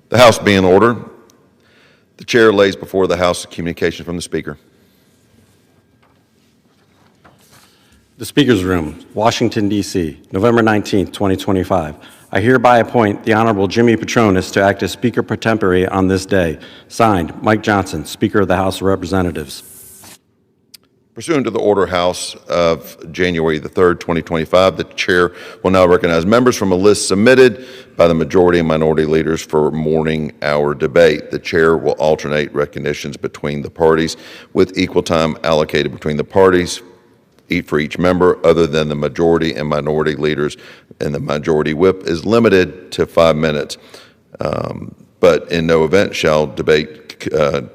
The House be in order. The chair lays before the House a communication from the Speaker. The Speaker's Room, Washington, D.C., November 19, 2025. I hereby appoint the Honorable Jimmy Petronis to act as Speaker pro tempore on this day. Signed, Mike Johnson, Speaker of the House of Representatives. Pursuant to the Order House of January the 3rd, 2025, the chair will now recognize members from a list submitted by the majority and minority leaders for morning hour debate. The chair will alternate recognitions between the parties with equal time allocated between the parties for each member other than the majority and minority leaders, and the majority whip is limited to 5 minutes, but in no event shall debate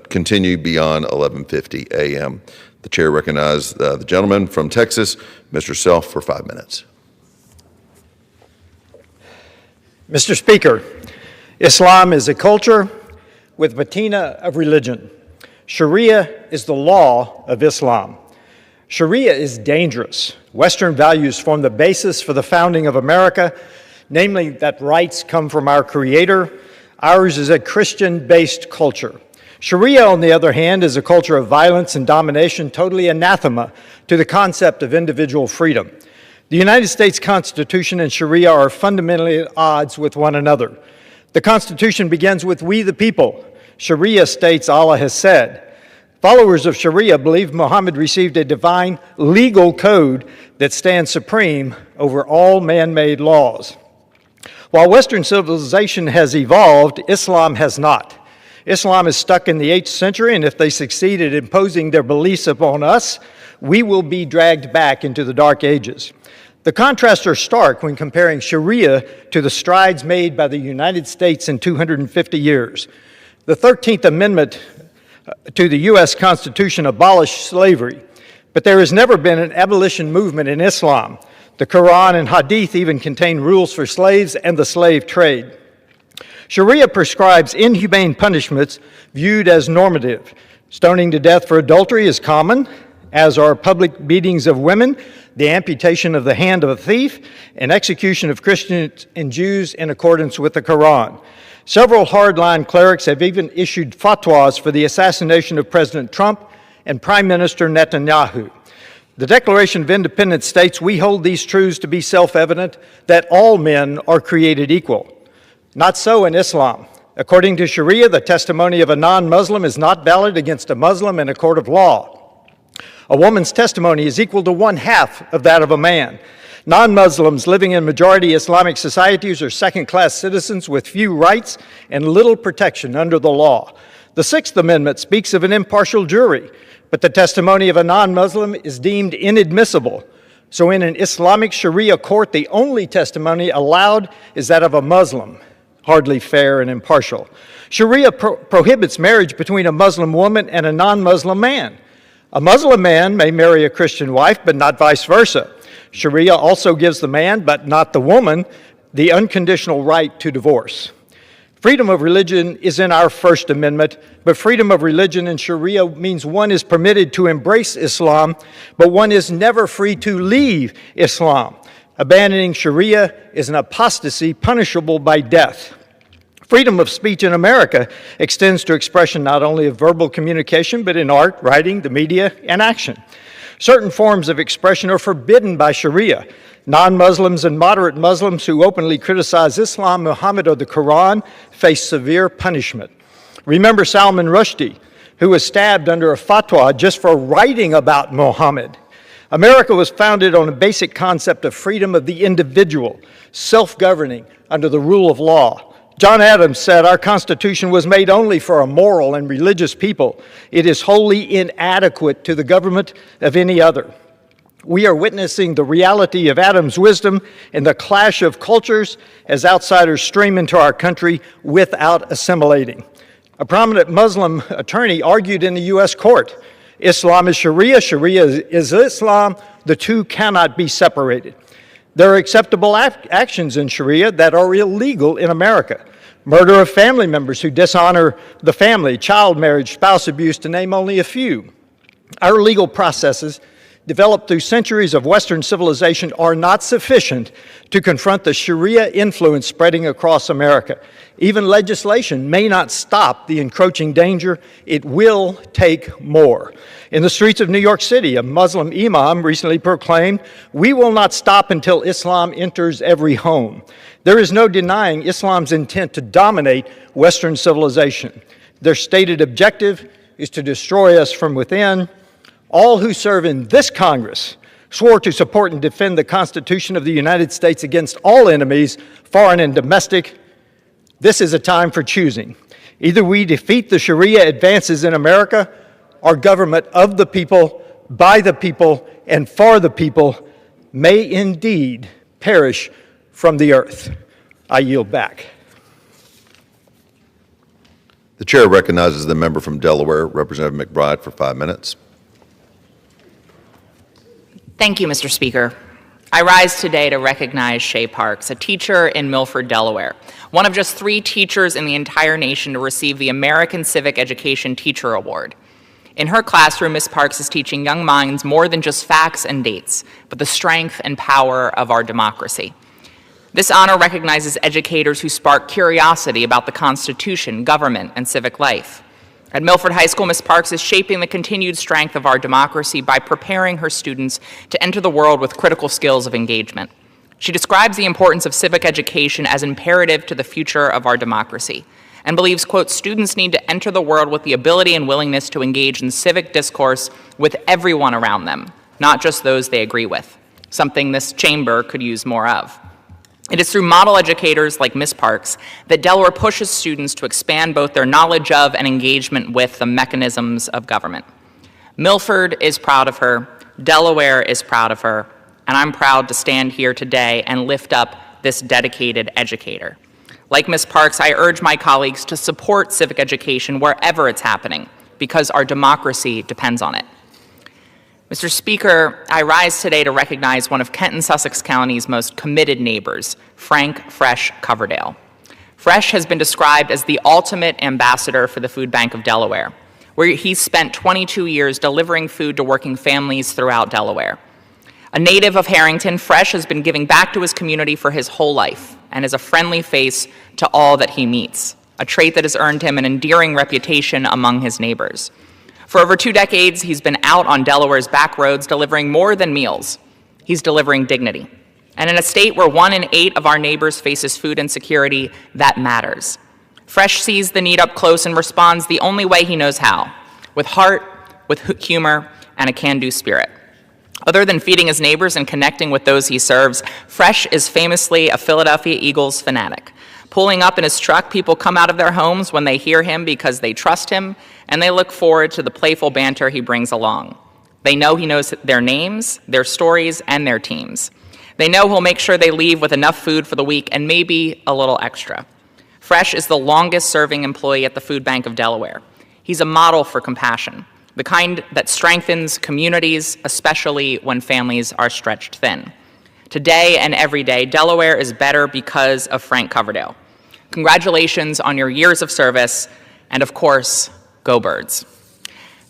continue beyond 11:50 a.m. The chair recognizes the gentleman from Texas, Mr. Self, for 5 minutes. Mr. Speaker, Islam is a culture with patina of religion. Sharia is the law of Islam. Sharia is dangerous. Western values form the basis for the founding of America, namely that rights come from our Creator. Ours is a Christian-based culture. Sharia, on the other hand, is a culture of violence and domination, totally anathema to the concept of individual freedom. The United States Constitution and Sharia are fundamentally at odds with one another. The Constitution begins with "we the people." Sharia states Allah has said. Followers of Sharia believe Muhammad received a divine legal code that stands supreme over all man-made laws. While Western civilization has evolved, Islam has not. Islam is stuck in the 8th century, and if they succeed at imposing their beliefs upon us, we will be dragged back into the Dark Ages. The contrasts are stark when comparing Sharia to the strides made by the United States in 250 years. The 13th Amendment to the U.S. Constitution abolished slavery, but there has never been an abolition movement in Islam. The Quran and Hadith even contain rules for slaves and the slave trade. Sharia prescribes inhumane punishments viewed as normative. Stoning to death for adultery is common, as are public beatings of women, the amputation of the hand of a thief, and execution of Christians and Jews in accordance with the Quran. Several hardline clerics have even issued fatwas for the assassination of President Trump and Prime Minister Netanyahu. The Declaration of Independence states, "We hold these truths to be self-evident, that all men are created equal." Not so in Islam. According to Sharia, the testimony of a non-Muslim is not valid against a Muslim in a court of law. A woman's testimony is equal to 1/2 of that of a man. Non-Muslims living in majority Islamic societies are second-class citizens with few rights and little protection under the law. The Sixth Amendment speaks of an impartial jury, but the testimony of a non-Muslim is deemed inadmissible. So in an Islamic Sharia court, the only testimony allowed is that of a Muslim. Hardly fair and impartial. Sharia prohibits marriage between a Muslim woman and a non-Muslim man. A Muslim man may marry a Christian wife, but not vice versa. Sharia also gives the man, but not the woman, the unconditional right to divorce. Freedom of religion is in our First Amendment, but freedom of religion in Sharia means one is permitted to embrace Islam, but one is never free to leave Islam. Abandoning Sharia is an apostasy punishable by death. Freedom of speech in America extends to expression not only of verbal communication, but in art, writing, the media, and action. Certain forms of expression are forbidden by Sharia. Non-Muslims and moderate Muslims who openly criticize Islam, Muhammad, or the Quran face severe punishment. Remember Salman Rushdie, who was stabbed under a fatwa just for writing about Muhammad. America was founded on a basic concept of freedom of the individual, self-governing under the rule of law. John Adams said, "Our Constitution was made only for a moral and religious people. It is wholly inadequate to the government of any other." We are witnessing the reality of Adams' wisdom in the clash of cultures as outsiders stream into our country without assimilating. A prominent Muslim attorney argued in the U.S. court, "Islam is Sharia, Sharia is Islam. The two cannot be separated." There are acceptable actions in Sharia that are illegal in America. Murder of family members who dishonor the family, child marriage, spouse abuse, to name only a few. Our legal processes developed through centuries of Western civilization are not sufficient to confront the Sharia influence spreading across America. Even legislation may not stop the encroaching danger. It will take more. In the streets of New York City, a Muslim imam recently proclaimed, "We will not stop until Islam enters every home." There is no denying Islam's intent to dominate Western civilization. Their stated objective is to destroy us from within. All who serve in this Congress swore to support and defend the Constitution of the United States against all enemies, foreign and domestic. This is a time for choosing. Either we defeat the Sharia advances in America, or government of the people, by the people, and for the people may indeed perish from the earth. I yield back. The chair recognizes the member from Delaware, Representative McBride, for 5 minutes. Thank you, Mr. Speaker. I rise today to recognize Shay Parks, a teacher in Milford, Delaware, one of just 3 teachers in the entire nation to receive the American Civic Education Teacher Award. In her classroom, Ms. Parks is teaching young minds more than just facts and dates, but the strength and power of our democracy. This honor recognizes educators who spark curiosity about the Constitution, government, and civic life. At Milford High School, Ms. Parks is shaping the continued strength of our democracy by preparing her students to enter the world with critical skills of engagement. She describes the importance of civic education as imperative to the future of our democracy and believes, quote, students need to enter the world with the ability and willingness to engage in civic discourse with everyone around them, not just those they agree with, something this chamber could use more of. It is through model educators like Ms. Parks that Delaware pushes students to expand both their knowledge of and engagement with the mechanisms of government. Milford is proud of her, Delaware is proud of her, and I'm proud to stand here today and lift up this dedicated educator. Like Ms. Parks, I urge my colleagues to support civic education wherever it's happening, because our democracy depends on it. Mr. Speaker, I rise today to recognize one of Kent and Sussex County's most committed neighbors, Frank Fresh Coverdale. Fresh has been described as the ultimate ambassador for the Food Bank of Delaware, where he spent 22 years delivering food to working families throughout Delaware. A native of Harrington, Fresh has been giving back to his community for his whole life and is a friendly face to all that he meets, a trait that has earned him an endearing reputation among his neighbors. For over 2 decades, he's been out on Delaware's back roads delivering more than meals. He's delivering dignity. And in a state where 1 in 8 of our neighbors faces food insecurity, that matters. Fresh sees the need up close and responds the only way he knows how, with heart, with humor, and a can-do spirit. Other than feeding his neighbors and connecting with those he serves, Fresh is famously a Philadelphia Eagles fanatic. Pulling up in his truck, people come out of their homes when they hear him because they trust him, and they look forward to the playful banter he brings along. They know he knows their names, their stories, and their teams. They know he'll make sure they leave with enough food for the week and maybe a little extra. Fresh is the longest-serving employee at the Food Bank of Delaware. He's a model for compassion, the kind that strengthens communities, especially when families are stretched thin. Today and every day, Delaware is better because of Frank Coverdale. Congratulations on your years of service, and of course, go Birds.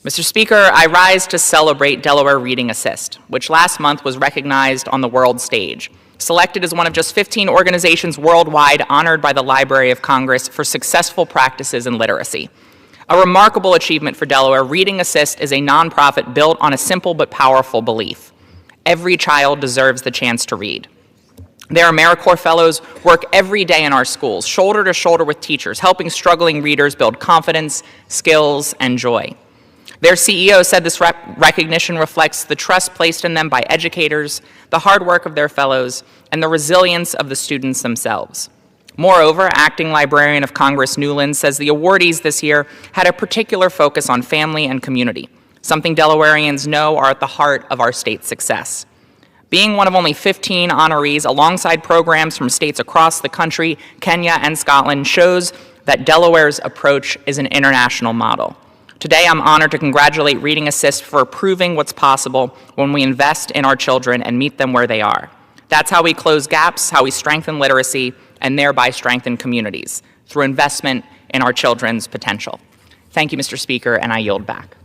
Mr. Speaker, I rise to celebrate Delaware Reading Assist, which last month was recognized on the world stage, selected as one of just 15 organizations worldwide honored by the Library of Congress for successful practices in literacy. A remarkable achievement for Delaware, Reading Assist is a nonprofit built on a simple but powerful belief. Every child deserves the chance to read. Their AmeriCorps Fellows work every day in our schools, shoulder to shoulder with teachers, helping struggling readers build confidence, skills, and joy. Their CEO said this recognition reflects the trust placed in them by educators, the hard work of their fellows, and the resilience of the students themselves. Moreover, Acting Librarian of Congress Newland says the awardees this year had a particular focus on family and community, something Delawareans know are at the heart of our state's success. Being one of only 15 honorees alongside programs from states across the country, Kenya and Scotland, shows that Delaware's approach is an international model. Today, I'm honored to congratulate Reading Assist for proving what's possible when we invest in our children and meet them where they are. That's how we close gaps, how we strengthen literacy, and thereby strengthen communities, through investment in our children's potential. Thank you, Mr. Speaker, and I yield back.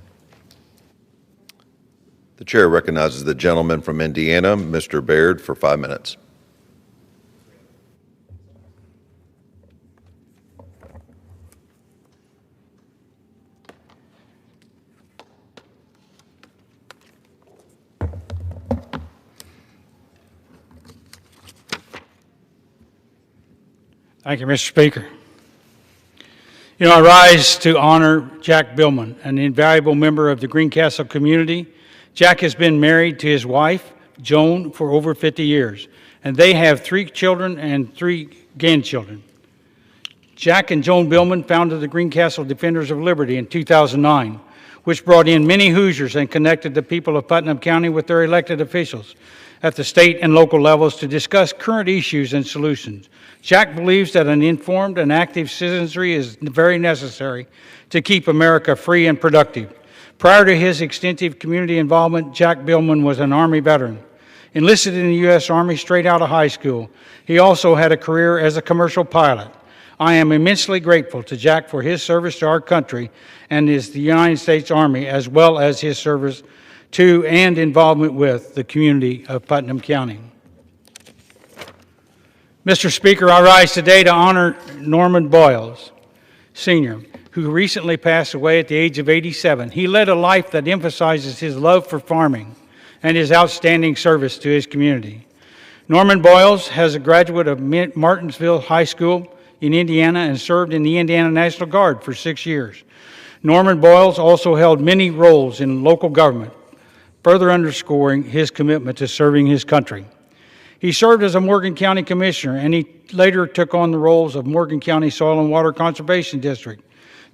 The chair recognizes the gentleman from Indiana, Mr. Baird, for 5 minutes. Thank you, Mr. Speaker. You know, I rise to honor Jack Billman, an invaluable member of the Greencastle community. Jack has been married to his wife, Joan, for over 50 years, and they have 3 children and 3 grandchildren. Jack and Joan Billman founded the Greencastle Defenders of Liberty in 2009, which brought in many Hoosiers and connected the people of Putnam County with their elected officials at the state and local levels to discuss current issues and solutions. Jack believes that an informed and active citizenry is very necessary to keep America free and productive. Prior to his extensive community involvement, Jack Billman was an Army veteran. Enlisted in the U.S. Army straight out of high school, he also had a career as a commercial pilot. I am immensely grateful to Jack for his service to our country and the United States Army, as well as his service to and involvement with the community of Putnam County. Mr. Speaker, I rise today to honor Norman Boyles, Sr., who recently passed away at the age of 87. He led a life that emphasizes his love for farming and his outstanding service to his community. Norman Boyles has a graduate of Martinsville High School in Indiana and served in the Indiana National Guard for 6 years. Norman Boyles also held many roles in local government, further underscoring his commitment to serving his country. He served as a Morgan County Commissioner, and he later took on the roles of Morgan County Soil and Water Conservation District,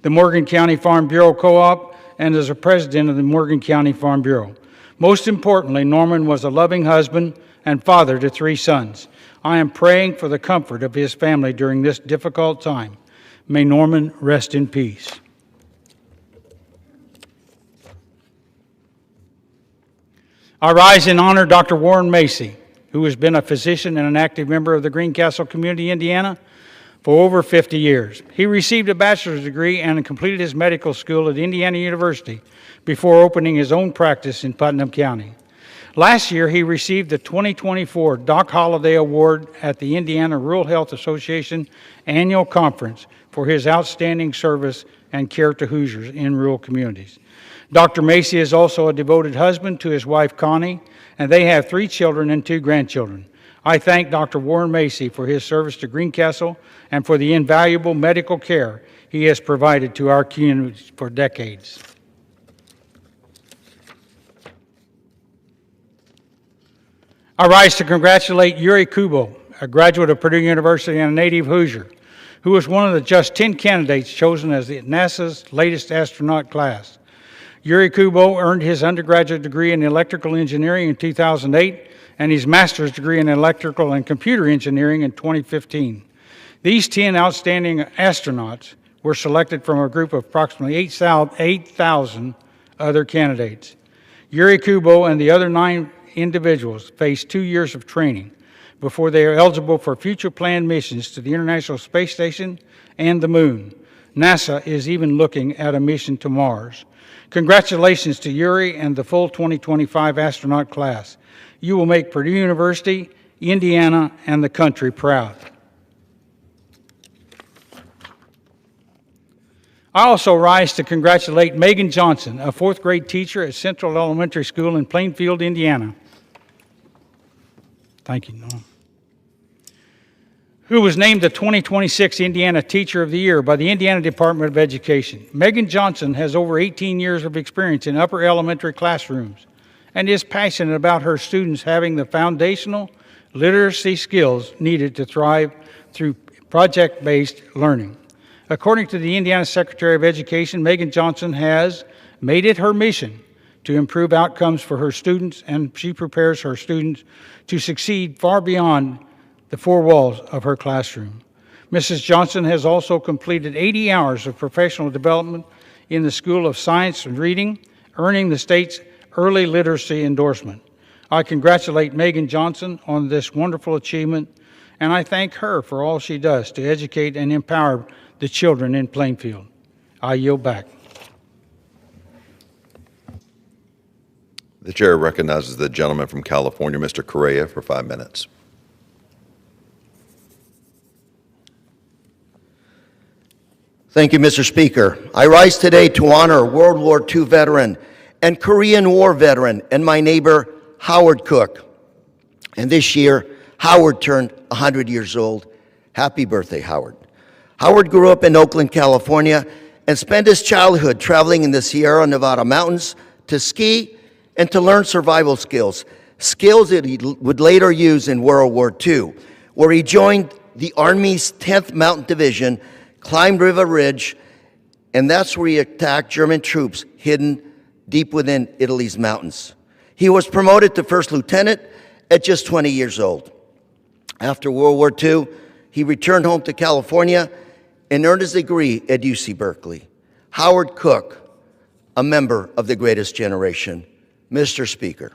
the Morgan County Farm Bureau Co-op, and as a president of the Morgan County Farm Bureau. Most importantly, Norman was a loving husband and father to 3 sons. I am praying for the comfort of his family during this difficult time. May Norman rest in peace. I rise in honor of Dr. Warren Macy, who has been a physician and an active member of the Greencastle community, Indiana, for over 50 years. He received a bachelor's degree and completed his medical school at Indiana University before opening his own practice in Putnam County. Last year, he received the 2024 Doc Holliday Award at the Indiana Rural Health Association Annual Conference for his outstanding service and care to Hoosiers in rural communities. Dr. Macy is also a devoted husband to his wife, Connie, and they have 3 children and 2 grandchildren. I thank Dr. Warren Macy for his service to Greencastle and for the invaluable medical care he has provided to our communities for decades. I rise to congratulate Yuri Kubo, a graduate of Purdue University and a native Hoosier, who was one of the just 10 candidates chosen as NASA's latest astronaut class. Yuri Kubo earned his undergraduate degree in electrical engineering in 2008 and his master's degree in electrical and computer engineering in 2015. These 10 outstanding astronauts were selected from a group of approximately 8,000 other candidates. Yuri Kubo and the other 9 individuals face 2 years of training before they are eligible for future planned missions to the International Space Station and the Moon. NASA is even looking at a mission to Mars. Congratulations to Yuri and the full 2025 astronaut class. You will make Purdue University, Indiana, and the country proud. I also rise to congratulate Megan Johnson, a 4th grade teacher at Central Elementary School in Plainfield, Indiana. Thank you, Norm. Who was named the 2026 Indiana Teacher of the Year by the Indiana Department of Education. Megan Johnson has over 18 years of experience in upper elementary classrooms and is passionate about her students having the foundational literacy skills needed to thrive through project-based learning. According to the Indiana Secretary of Education, Megan Johnson has made it her mission to improve outcomes for her students, and she prepares her students to succeed far beyond the 4 walls of her classroom. Mrs. Johnson has also completed 80 hours of professional development in the School of Science and Reading, earning the state's early literacy endorsement. I congratulate Megan Johnson on this wonderful achievement, and I thank her for all she does to educate and empower the children in Plainfield. I yield back. The chair recognizes the gentleman from California, Mr. Correa, for 5 minutes. Thank you, Mr. Speaker. I rise today to honor World War II veteran and Korean War veteran and my neighbor, Howard Cook. And this year, Howard turned 100 years old. Happy birthday, Howard. Howard grew up in Oakland, California, and spent his childhood traveling in the Sierra Nevada mountains to ski and to learn survival skills, skills that he would later use in World War II, where he joined the Army's 10th Mountain Division, climbed River Ridge, and that's where he attacked German troops hidden deep within Italy's mountains. He was promoted to first lieutenant at just 20 years old. After World War II, he returned home to California and earned his degree at UC Berkeley. Howard Cook, a member of the greatest generation. Mr. Speaker.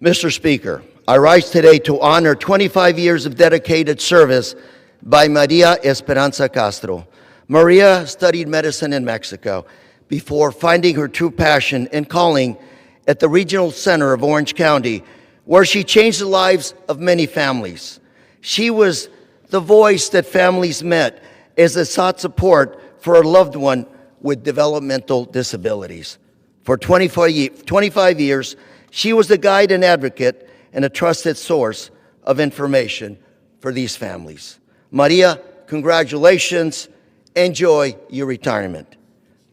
Mr. Speaker, I rise today to honor 25 years of dedicated service by Maria Esperanza Castro. Maria studied medicine in Mexico before finding her true passion and calling at the regional center of Orange County, where she changed the lives of many families. She was the voice that families met as they sought support for a loved one with developmental disabilities. For 25 years, she was the guide and advocate and a trusted source of information for these families. Maria, congratulations. Enjoy your retirement.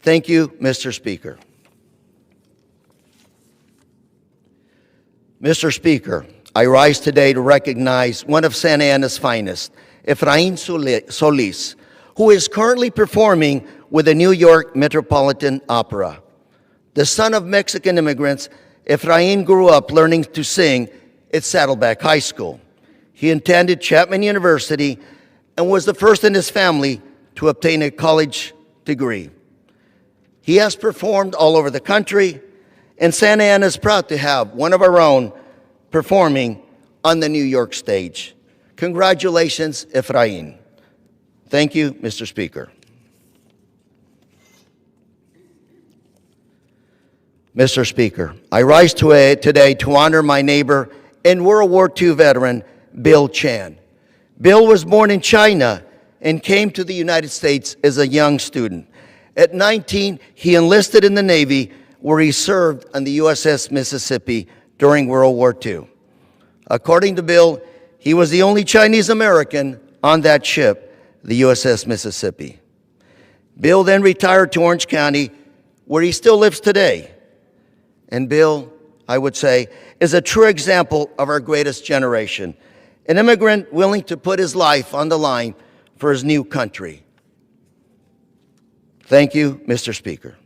Thank you, Mr. Speaker. Mr. Speaker, I rise today to recognize one of Santa Ana's finest, Efrain Solis, who is currently performing with the New York Metropolitan Opera. The son of Mexican immigrants, Efrain grew up learning to sing at Saddleback High School. He attended Chapman University and was the first in his family to obtain a college degree. He has performed all over the country, and Santa Ana is proud to have one of our own performing on the New York stage. Congratulations, Efrain. Thank you, Mr. Speaker. Mr. Speaker, I rise today to honor my neighbor and World War II veteran, Bill Chan. Bill was born in China and came to the United States as a young student. At 19, he enlisted in the Navy, where he served on the USS Mississippi during World War II. According to Bill, he was the only Chinese American on that ship, the USS Mississippi. Bill then retired to Orange County, where he still lives today. And Bill, I would say, is a true example of our greatest generation, an immigrant willing to put his life on the line for his new country. Thank you, Mr. Speaker.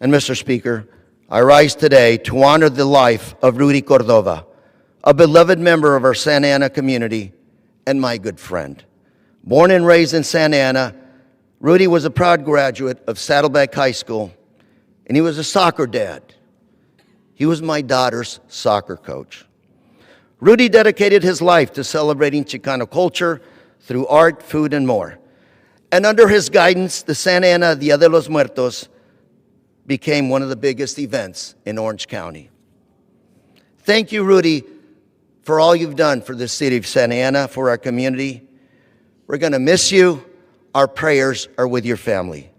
And Mr. Speaker, I rise today to honor the life of Rudy Cordova, a beloved member of our Santa Ana community and my good friend. Born and raised in Santa Ana, Rudy was a proud graduate of Saddleback High School, and he was a soccer dad. He was my daughter's soccer coach. Rudy dedicated his life to celebrating Chicano culture through art, food, and more. And under his guidance, the Santa Ana Dia de los Muertos became one of the biggest events in Orange County. Thank you, Rudy, for all you've done for the city of Santa Ana, for our community. We're going to miss you. Our prayers are with your family.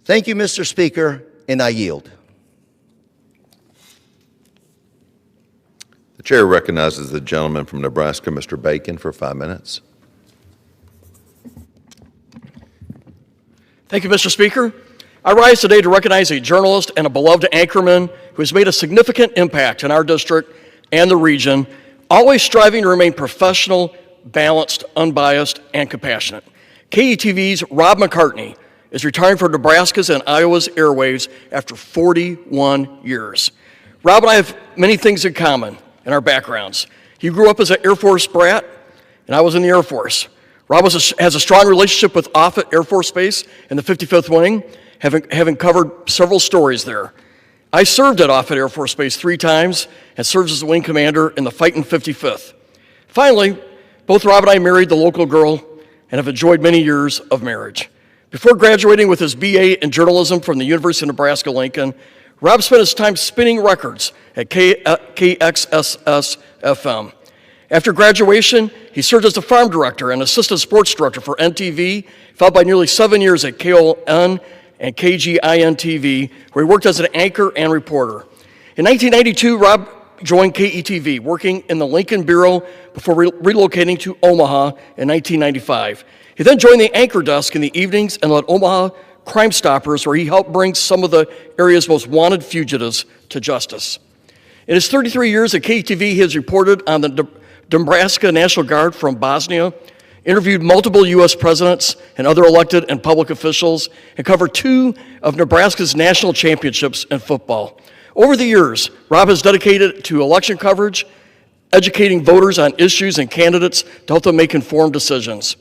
Thank you, Mr. Speaker, and I yield. The chair recognizes the gentleman from Nebraska, Mr. Bacon, for 5 minutes. Thank you, Mr. Speaker. I rise today to recognize a journalist and a beloved anchorman who has made a significant impact in our district and the region, always striving to remain professional, balanced, unbiased, and compassionate. KETV's Rob McCartney is retiring from Nebraska's and Iowa's airwaves after 41 years. Rob and I have many things in common in our backgrounds. He grew up as an Air Force brat, and I was in the Air Force. Rob has a strong relationship with Offutt Air Force Base in the 55th Wing, having covered several stories there. I served at Offutt Air Force Base 3 times and served as the wing commander in the Fightin' 55th. Finally, both Rob and I married the local girl and have enjoyed many years of marriage. Before graduating with his BA in journalism from the University of Nebraska-Lincoln, Rob spent his time spinning records at KXSS-FM. After graduation, he served as the farm director and assistant sports director for NTV, followed by nearly 7 years at KON and KGIN-TV, where he worked as an anchor and reporter. In 1992, Rob joined KETV, working in the Lincoln Bureau before relocating to Omaha in 1995. He then joined the anchor desk in the evenings and led Omaha Crime Stoppers, where he helped bring some of the area's most wanted fugitives to justice. In his 33 years at KETV, he has reported on the Nebraska National Guard from Bosnia, interviewed multiple U.S. presidents and other elected and public officials, and covered 2 of Nebraska's national championships in football. Over the years, Rob has dedicated to election coverage, educating voters on issues and candidates to help them make informed decisions.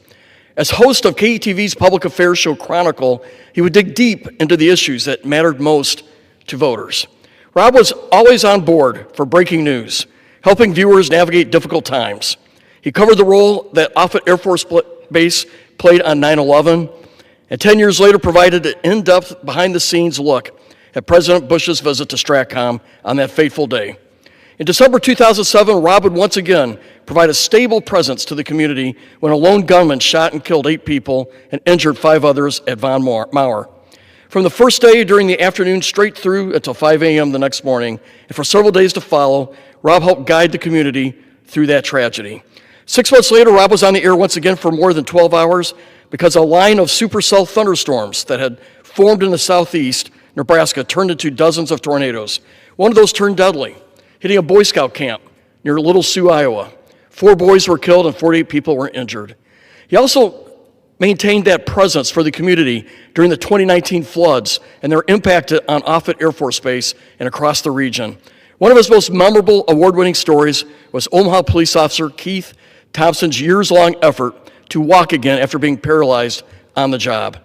As host of KETV's public affairs show Chronicle, he would dig deep into the issues that mattered most to voters. Rob was always on board for breaking news, helping viewers navigate difficult times. He covered the role that Offutt Air Force Base played on 9/11, and 10 years later provided an in-depth, behind-the-scenes look at President Bush's visit to Stratcom on that fateful day. In December 2007, Rob would once again provide a stable presence to the community when a lone gunman shot and killed 8 people and injured 5 others at Von Mauer. From the first day during the afternoon straight through until 5 a.m. the next morning, and for several days to follow, Rob helped guide the community through that tragedy. 6 months later, Rob was on the air once again for more than 12 hours because a line of supercell thunderstorms that had formed in the southeast Nebraska turned into dozens of tornadoes. One of those turned deadly, hitting a Boy Scout camp near Little Sioux, Iowa. 4 boys were killed and 48 people were injured. He also maintained that presence for the community during the 2019 floods and their impact on Offutt Air Force Base and across the region. One of his most memorable award-winning stories was Omaha police officer Keith Thompson's years-long effort to walk again after being paralyzed on the job.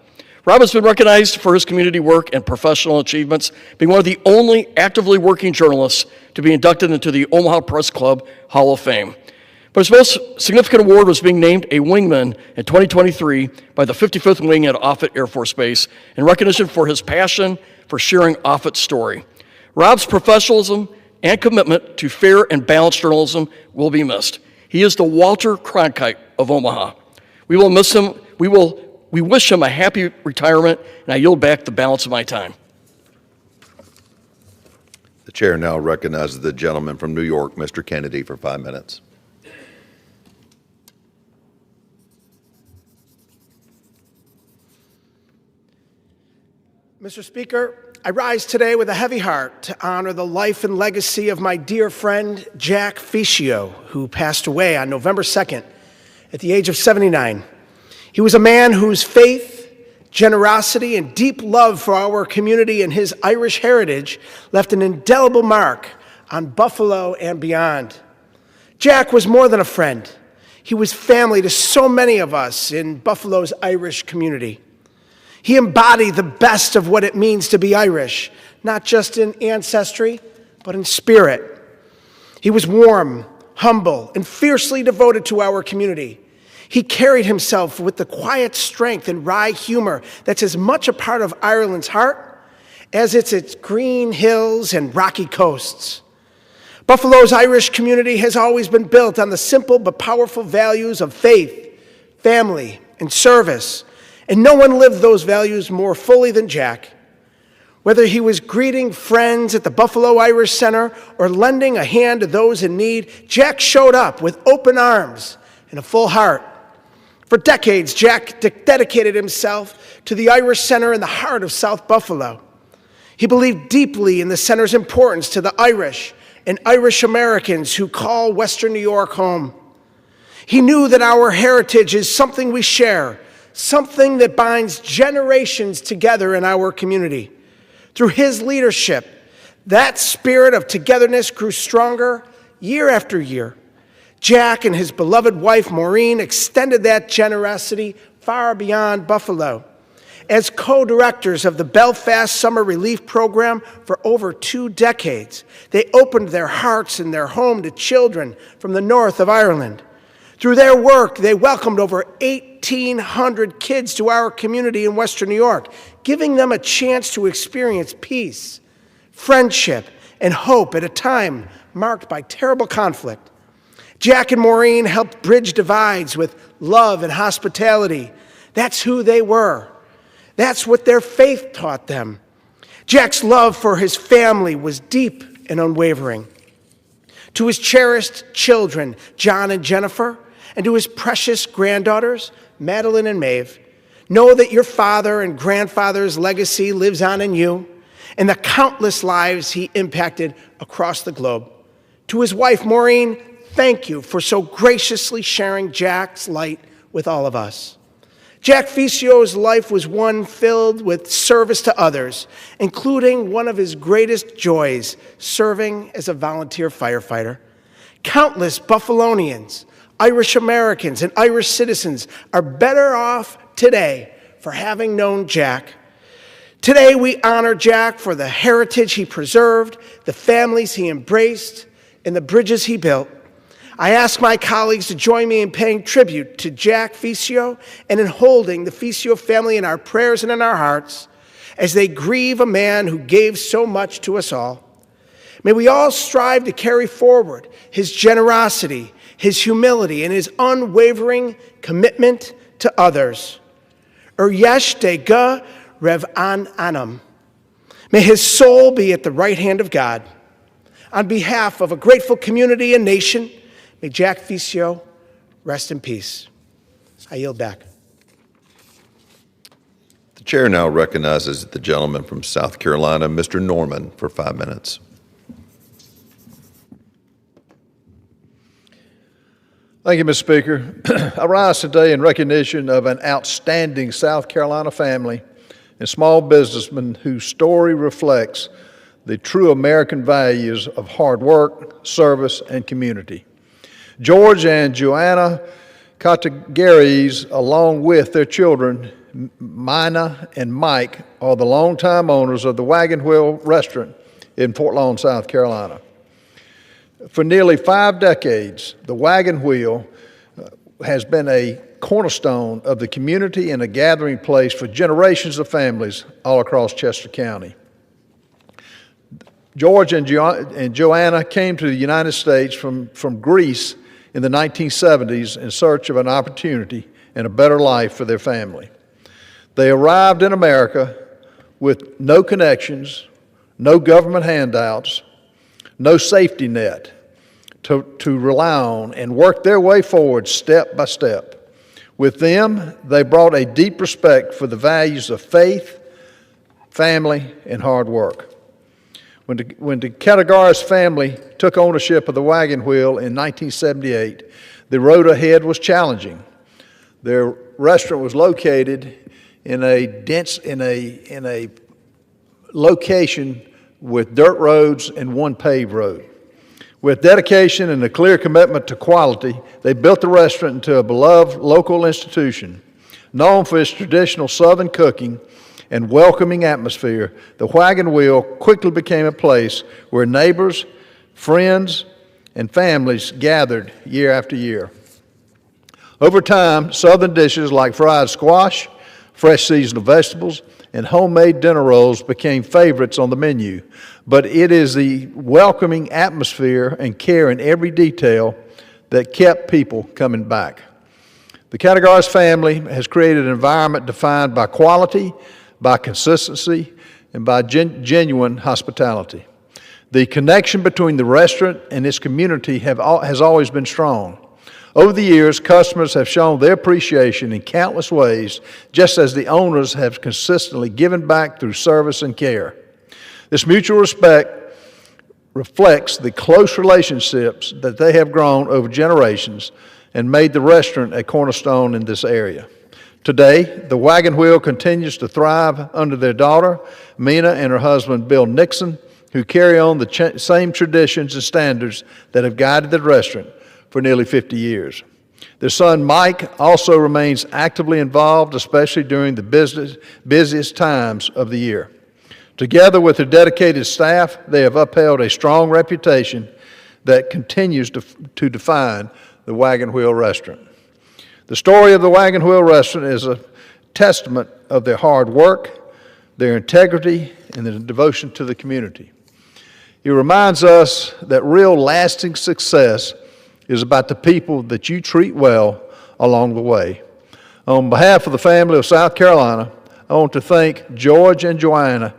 Rob has been recognized for his community work and professional achievements, being one of the only actively working journalists to be inducted into the Omaha Press Club Hall of Fame. But his most significant award was being named a wingman in 2023 by the 55th Wing at Offutt Air Force Base in recognition for his passion for sharing Offutt's story. Rob's professionalism and commitment to fair and balanced journalism will be missed. He is the Walter Cronkite of Omaha. We will miss him. We wish him a happy retirement, and I yield back the balance of my time. The chair now recognizes the gentleman from New York, Mr. Kennedy, for 5 minutes. Mr. Speaker, I rise today with a heavy heart to honor the life and legacy of my dear friend, Jack Fishio, who passed away on November 2nd at the age of 79. He was a man whose faith, generosity, and deep love for our community and his Irish heritage left an indelible mark on Buffalo and beyond. Jack was more than a friend. He was family to so many of us in Buffalo's Irish community. He embodied the best of what it means to be Irish, not just in ancestry, but in spirit. He was warm, humble, and fiercely devoted to our community. He carried himself with the quiet strength and wry humor that's as much a part of Ireland's heart as it's its green hills and rocky coasts. Buffalo's Irish community has always been built on the simple but powerful values of faith, family, and service, and no one lived those values more fully than Jack. Whether he was greeting friends at the Buffalo Irish Center or lending a hand to those in need, Jack showed up with open arms and a full heart. For decades, Jack dedicated himself to the Irish Center in the heart of South Buffalo. He believed deeply in the center's importance to the Irish and Irish Americans who call Western New York home. He knew that our heritage is something we share, something that binds generations together in our community. Through his leadership, that spirit of togetherness grew stronger year after year. Jack and his beloved wife, Maureen, extended that generosity far beyond Buffalo. As co-directors of the Belfast Summer Relief Program for over 2 decades, they opened their hearts and their home to children from the north of Ireland. Through their work, they welcomed over 1,800 kids to our community in Western New York, giving them a chance to experience peace, friendship, and hope at a time marked by terrible conflict. Jack and Maureen helped bridge divides with love and hospitality. That's who they were. That's what their faith taught them. Jack's love for his family was deep and unwavering. To his cherished children, John and Jennifer, and to his precious granddaughters, Madeline and Maeve, know that your father and grandfather's legacy lives on in you and the countless lives he impacted across the globe. To his wife, Maureen, thank you for so graciously sharing Jack's light with all of us. Jack Fishio's life was one filled with service to others, including one of his greatest joys, serving as a volunteer firefighter. Countless Buffalonians, Irish Americans, and Irish citizens are better off today for having known Jack. Today we honor Jack for the heritage he preserved, the families he embraced, and the bridges he built. I ask my colleagues to join me in paying tribute to Jack Fishio and in holding the Fishio family in our prayers and in our hearts as they grieve a man who gave so much to us all. May we all strive to carry forward his generosity, his humility, and his unwavering commitment to others. Yesh Dega Rev An Anam. May his soul be at the right hand of God. On behalf of a grateful community and nation, may Jack Fishio rest in peace. I yield back. The chair now recognizes the gentleman from South Carolina, Mr. Norman, for 5 minutes. Thank you, Mr. Speaker. I rise today in recognition of an outstanding South Carolina family and small businessman whose story reflects the true American values of hard work, service, and community. George and Joanna Categaries, along with their children, Mina and Mike, are the longtime owners of the Wagon Wheel Restaurant in Fort Lawn, South Carolina. For nearly 5 decades, the Wagon Wheel has been a cornerstone of the community and a gathering place for generations of families all across Chester County. George and Joanna came to the United States from Greece in the 1970s in search of an opportunity and a better life for their family. They arrived in America with no connections, no government handouts, no safety net to rely on, and worked their way forward step by step. With them, they brought a deep respect for the values of faith, family, and hard work. When the Categaris family took ownership of the Wagon Wheel in 1978, the road ahead was challenging. Their restaurant was located in a location with dirt roads and one paved road. With dedication and a clear commitment to quality, they built the restaurant into a beloved local institution. Known for its traditional Southern cooking and welcoming atmosphere, the Wagon Wheel quickly became a place where neighbors, friends, and families gathered year after year. Over time, Southern dishes like fried squash, fresh seasonal vegetables, and homemade dinner rolls became favorites on the menu. But it is the welcoming atmosphere and care in every detail that kept people coming back. The Categaris family has created an environment defined by quality, by consistency, and by genuine hospitality. The connection between the restaurant and its community has always been strong. Over the years, customers have shown their appreciation in countless ways, just as the owners have consistently given back through service and care. This mutual respect reflects the close relationships that they have grown over generations and made the restaurant a cornerstone in this area. Today, the Wagon Wheel continues to thrive under their daughter, Mina, and her husband, Bill Nixon, who carry on the same traditions and standards that have guided the restaurant for nearly 50 years. Their son, Mike, also remains actively involved, especially during the busiest times of the year. Together with their dedicated staff, they have upheld a strong reputation that continues to define the Wagon Wheel Restaurant. The story of the Wagon Wheel Restaurant is a testament of their hard work, their integrity, and their devotion to the community. It reminds us that real lasting success is about the people that you treat well along the way. On behalf of the family of South Carolina, I want to thank George and Joanna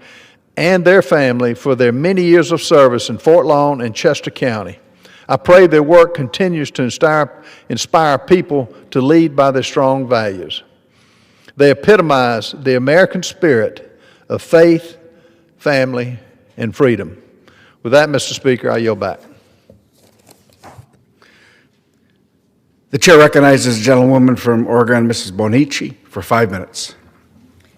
and their family for their many years of service in Fort Lawn and Chester County. I pray their work continues to inspire people to lead by their strong values. They epitomize the American spirit of faith, family, and freedom. With that, Mr. Speaker, I yield back. The chair recognizes the gentlewoman from Oregon, Mrs. Bonici, for 5 minutes.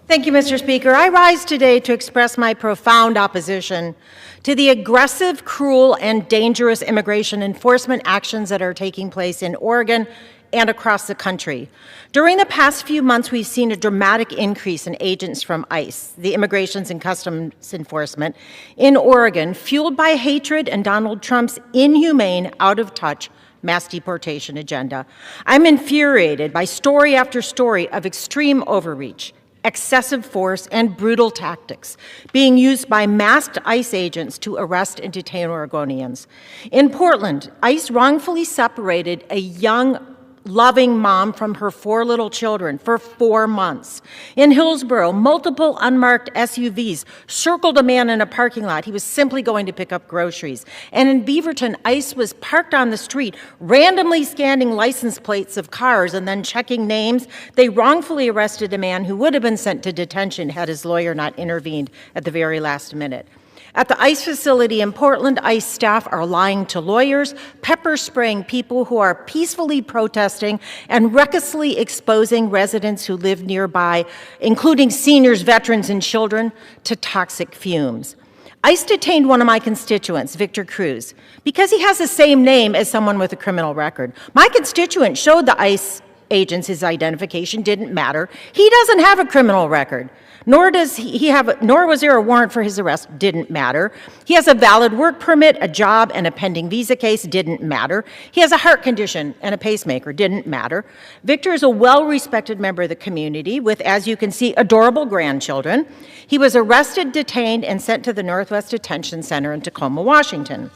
Thank you, Mr. Speaker. I rise today to express my profound opposition to the aggressive, cruel, and dangerous immigration enforcement actions that are taking place in Oregon and across the country. During the past few months, we've seen a dramatic increase in agents from ICE, the Immigrations and Customs Enforcement, in Oregon, fueled by hatred and Donald Trump's inhumane, out-of-touch mass deportation agenda. I'm infuriated by story after story of extreme overreach, excessive force, and brutal tactics being used by masked ICE agents to arrest and detain Oregonians. In Portland, ICE wrongfully separated a young, loving mom from her 4 little children for 4 months. In Hillsborough, multiple unmarked SUVs circled a man in a parking lot. He was simply going to pick up groceries. And in Beaverton, ICE was parked on the street, randomly scanning license plates of cars and then checking names. They wrongfully arrested a man who would have been sent to detention had his lawyer not intervened at the very last minute. At the ICE facility in Portland, ICE staff are lying to lawyers, pepper spraying people who are peacefully protesting, and recklessly exposing residents who live nearby, including seniors, veterans, and children, to toxic fumes. ICE detained one of my constituents, Victor Cruz, because he has the same name as someone with a criminal record. My constituent showed the ICE agents his identification didn't matter. He doesn't have a criminal record. Nor was there a warrant for his arrest, didn't matter. He has a valid work permit, a job, and a pending visa case, didn't matter. He has a heart condition and a pacemaker, didn't matter. Victor is a well-respected member of the community with, as you can see, adorable grandchildren. He was arrested, detained, and sent to the Northwest Detention Center in Tacoma, Washington.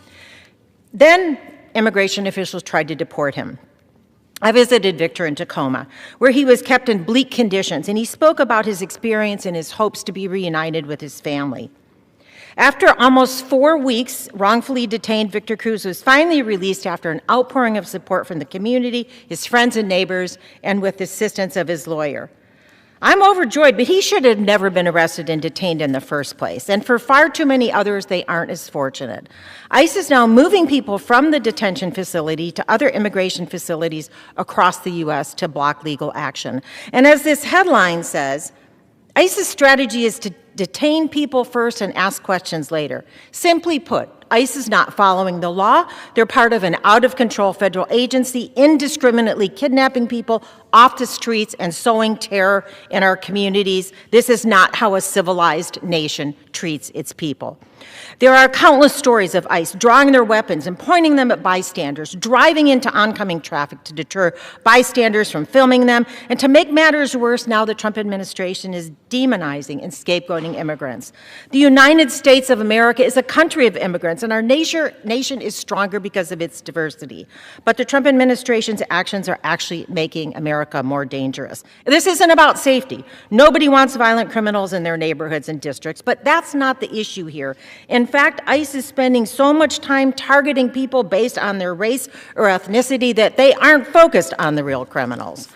Then immigration officials tried to deport him. I visited Victor in Tacoma, where he was kept in bleak conditions, and he spoke about his experience and his hopes to be reunited with his family. After almost 4 weeks, wrongfully detained Victor Cruz was finally released after an outpouring of support from the community, his friends and neighbors, and with the assistance of his lawyer. I'm overjoyed, but he should have never been arrested and detained in the first place. And for far too many others, they aren't as fortunate. ICE is now moving people from the detention facility to other immigration facilities across the U.S. to block legal action. And as this headline says, ICE's strategy is to detain people first and ask questions later. Simply put, ICE is not following the law. They're part of an out-of-control federal agency indiscriminately kidnapping people off the streets and sowing terror in our communities. This is not how a civilized nation treats its people. There are countless stories of ICE drawing their weapons and pointing them at bystanders, driving into oncoming traffic to deter bystanders from filming them, and to make matters worse, now the Trump administration is demonizing and scapegoating immigrants. The United States of America is a country of immigrants, and our nation is stronger because of its diversity. But the Trump administration's actions are actually making America more dangerous. This isn't about safety. Nobody wants violent criminals in their neighborhoods and districts, but that's not the issue here. In fact, ICE is spending so much time targeting people based on their race or ethnicity that they aren't focused on the real criminals.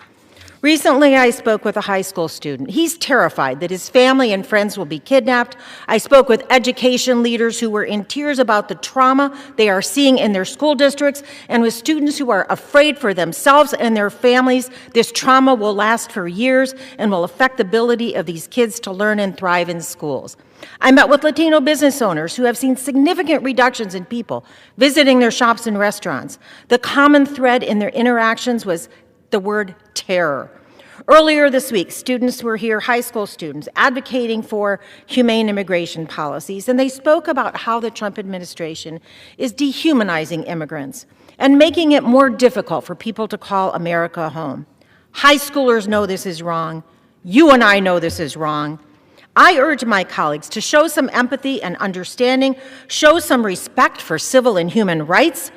Recently, I spoke with a high school student. He's terrified that his family and friends will be kidnapped. I spoke with education leaders who were in tears about the trauma they are seeing in their school districts, and with students who are afraid for themselves and their families. This trauma will last for years and will affect the ability of these kids to learn and thrive in schools. I met with Latino business owners who have seen significant reductions in people visiting their shops and restaurants. The common thread in their interactions was the word terror. Earlier this week, students were here, high school students, advocating for humane immigration policies, and they spoke about how the Trump administration is dehumanizing immigrants and making it more difficult for people to call America home. High schoolers know this is wrong. You and I know this is wrong. I urge my colleagues to show some empathy and understanding, show some respect for civil and human rights,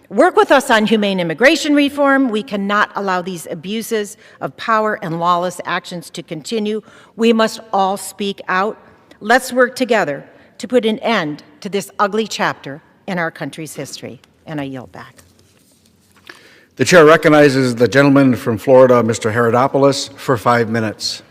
work with us on humane immigration reform. We cannot allow these abuses of power and lawless actions to continue. We must all speak out. Let's work together to put an end to this ugly chapter in our country's history. And I yield back. The chair recognizes the gentleman from Florida, Mr. Herodopoulos, for 5 minutes.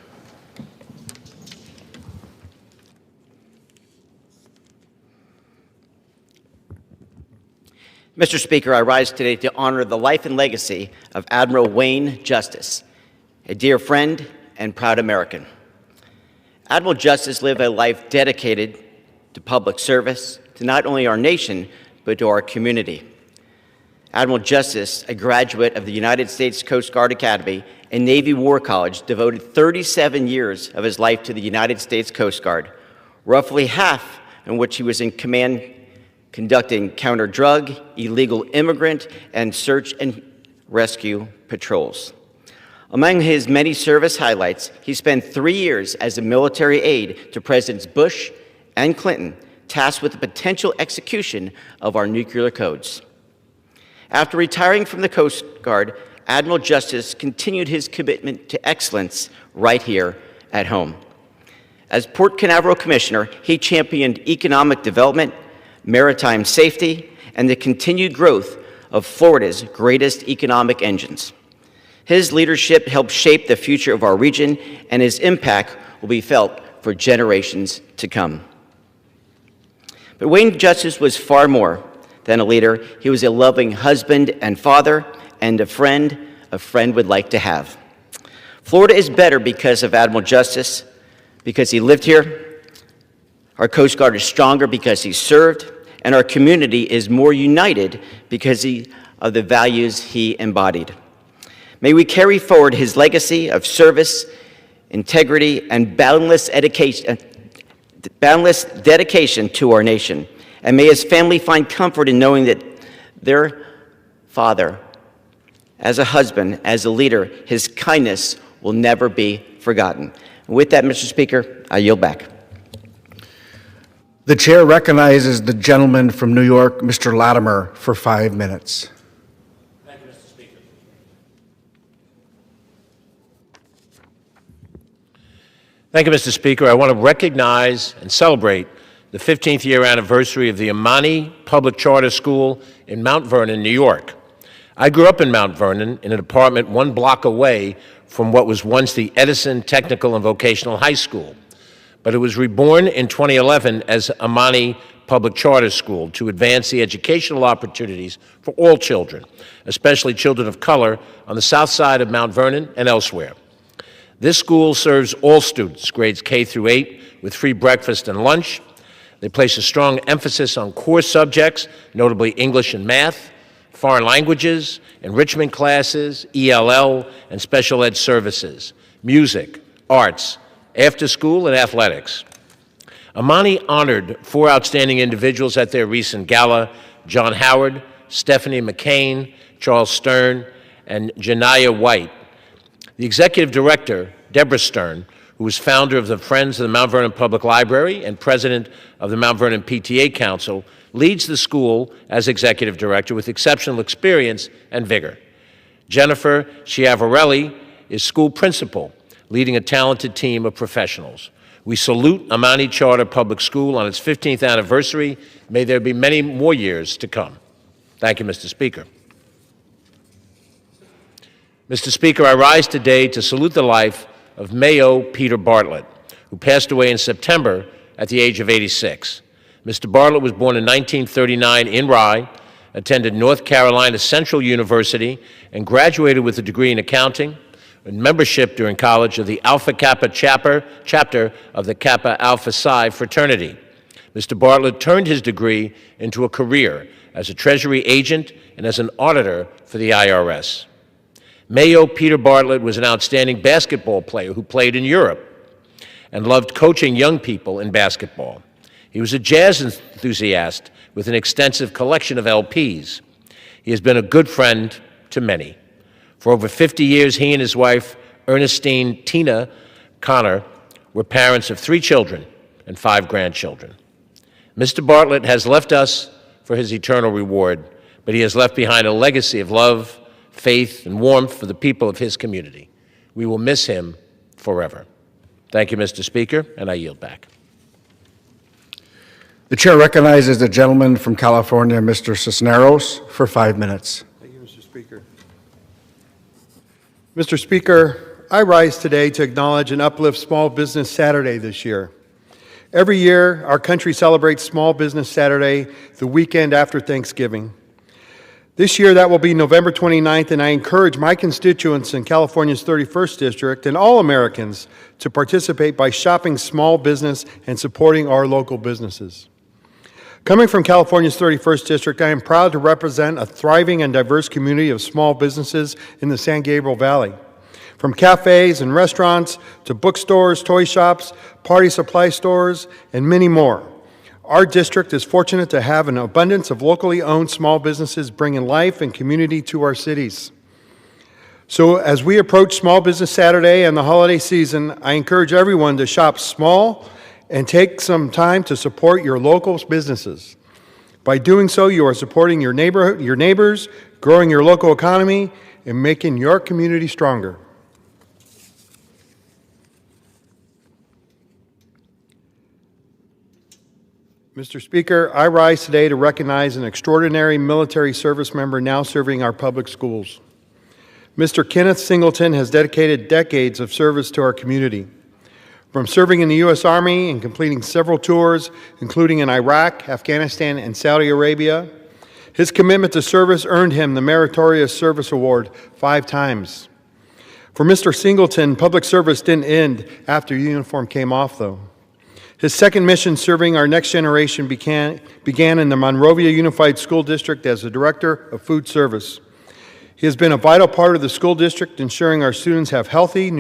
Mr. Speaker, I rise today to honor the life and legacy of Admiral Wayne Justice, a dear friend and proud American. Admiral Justice lived a life dedicated to public service to not only our nation, but to our community. Admiral Justice, a graduate of the United States Coast Guard Academy and Navy War College, devoted 37 years of his life to the United States Coast Guard, roughly half in which he was in command conducting counter-drug, illegal immigrant, and search and rescue patrols. Among his many service highlights, he spent 3 years as a military aide to Presidents Bush and Clinton, tasked with the potential execution of our nuclear codes. After retiring from the Coast Guard, Admiral Justice continued his commitment to excellence right here at home. As Port Canaveral Commissioner, he championed economic development, maritime safety, and the continued growth of Florida's greatest economic engines. His leadership helped shape the future of our region, and his impact will be felt for generations to come. But Wayne Justice was far more than a leader. He was a loving husband and father, and a friend would like to have. Florida is better because of Admiral Justice, because he lived here. Our Coast Guard is stronger because he served, and our community is more united because of the values he embodied. May we carry forward his legacy of service, integrity, and boundless dedication to our nation. And may his family find comfort in knowing that their father, as a husband, as a leader, his kindness will never be forgotten. With that, Mr. Speaker, I yield back. The chair recognizes the gentleman from New York, Mr. Latimer, for 5 minutes. Thank you, Mr. Speaker. Thank you, Mr. Speaker. I want to recognize and celebrate the 15th year anniversary of the Amani Public Charter School in Mount Vernon, New York. I grew up in Mount Vernon in an apartment 1 block away from what was once the Edison Technical and Vocational High School. But it was reborn in 2011 as Amani Public Charter School to advance the educational opportunities for all children, especially children of color on the south side of Mount Vernon and elsewhere. This school serves all students, grades K through 8, with free breakfast and lunch. They place a strong emphasis on core subjects, notably English and math, foreign languages, enrichment classes, ELL, and special ed services, music, arts, after school, and athletics. Amani honored 4 outstanding individuals at their recent gala: John Howard, Stephanie McCain, Charles Stern, and Janiyah White. The executive director, Deborah Stern, who was founder of the Friends of the Mount Vernon Public Library and president of the Mount Vernon PTA Council, leads the school as executive director with exceptional experience and vigor. Jennifer Schiavarelli is school principal, leading a talented team of professionals. We salute Amani Charter Public School on its 15th anniversary. May there be many more years to come. Thank you, Mr. Speaker. Mr. Speaker, I rise today to salute the life of Mayo Peter Bartlett, who passed away in September at the age of 86. Mr. Bartlett was born in 1939 in Rye, attended North Carolina Central University, and graduated with a degree in accounting and membership during college of the Alpha Kappa chapter of the Kappa Alpha Psi fraternity. Mr. Bartlett turned his degree into a career as a Treasury agent and as an auditor for the IRS. Mayo Peter Bartlett was an outstanding basketball player who played in Europe and loved coaching young people in basketball. He was a jazz enthusiast with an extensive collection of LPs. He has been a good friend to many. For over 50 years, he and his wife, Ernestine Tina Connor, were parents of 3 children and 5 grandchildren. Mr. Bartlett has left us for his eternal reward, but he has left behind a legacy of love, faith, and warmth for the people of his community. We will miss him forever. Thank you, Mr. Speaker, and I yield back. The chair recognizes the gentleman from California, Mr. Cisneros, for 5 minutes. Thank you, Mr. Speaker. Mr. Speaker, I rise today to acknowledge and uplift Small Business Saturday this year. Every year, our country celebrates Small Business Saturday, the weekend after Thanksgiving. This year, that will be November 29th, and I encourage my constituents in California's 31st District and all Americans to participate by shopping small business and supporting our local businesses. Coming from California's 31st District, I am proud to represent a thriving and diverse community of small businesses in the San Gabriel Valley. From cafes and restaurants to bookstores, toy shops, party supply stores, and many more. Our district is fortunate to have an abundance of locally owned small businesses bringing life and community to our cities. So as we approach Small Business Saturday and the holiday season, I encourage everyone to shop small and take some time to support your local businesses. By doing so, you are supporting your neighbors, growing your local economy, and making your community stronger. Mr. Speaker, I rise today to recognize an extraordinary military service member now serving our public schools. Mr. Kenneth Singleton has dedicated decades of service to our community. From serving in the U.S. Army and completing several tours, including in Iraq, Afghanistan, and Saudi Arabia, his commitment to service earned him the Meritorious Service Award 5 times. For Mr. Singleton, public service didn't end after uniform came off, though. His second mission serving our next generation began in the Monrovia Unified School District as the Director of Food Service. He has been a vital part of the school district, ensuring our students have healthy,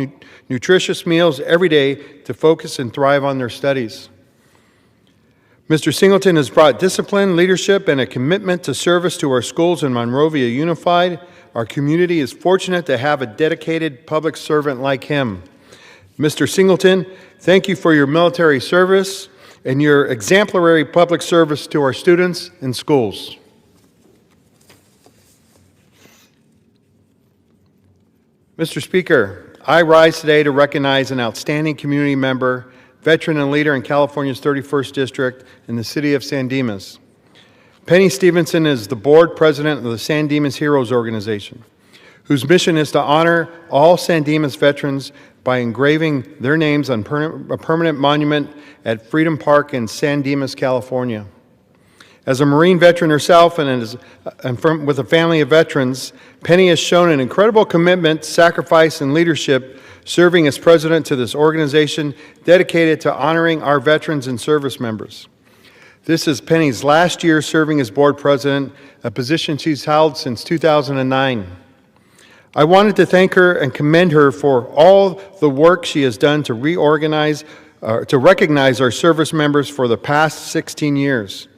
nutritious meals every day to focus and thrive on their studies. Mr. Singleton has brought discipline, leadership, and a commitment to service to our schools in Monrovia Unified. Our community is fortunate to have a dedicated public servant like him. Mr. Singleton, thank you for your military service and your exemplary public service to our students and schools. Mr. Speaker, I rise today to recognize an outstanding community member, veteran and leader in California's 31st District in the city of San Dimas. Penny Stevenson is the board president of the San Dimas Heroes Organization, whose mission is to honor all San Dimas veterans by engraving their names on a permanent monument at Freedom Park in San Dimas, California. As a Marine veteran herself and with a family of veterans, Penny has shown an incredible commitment, sacrifice, and leadership serving as president to this organization dedicated to honoring our veterans and service members. This is Penny's last year serving as board president, a position she's held since 2009. I wanted to thank her and commend her for all the work she has done to recognize our service members for the past 16 years.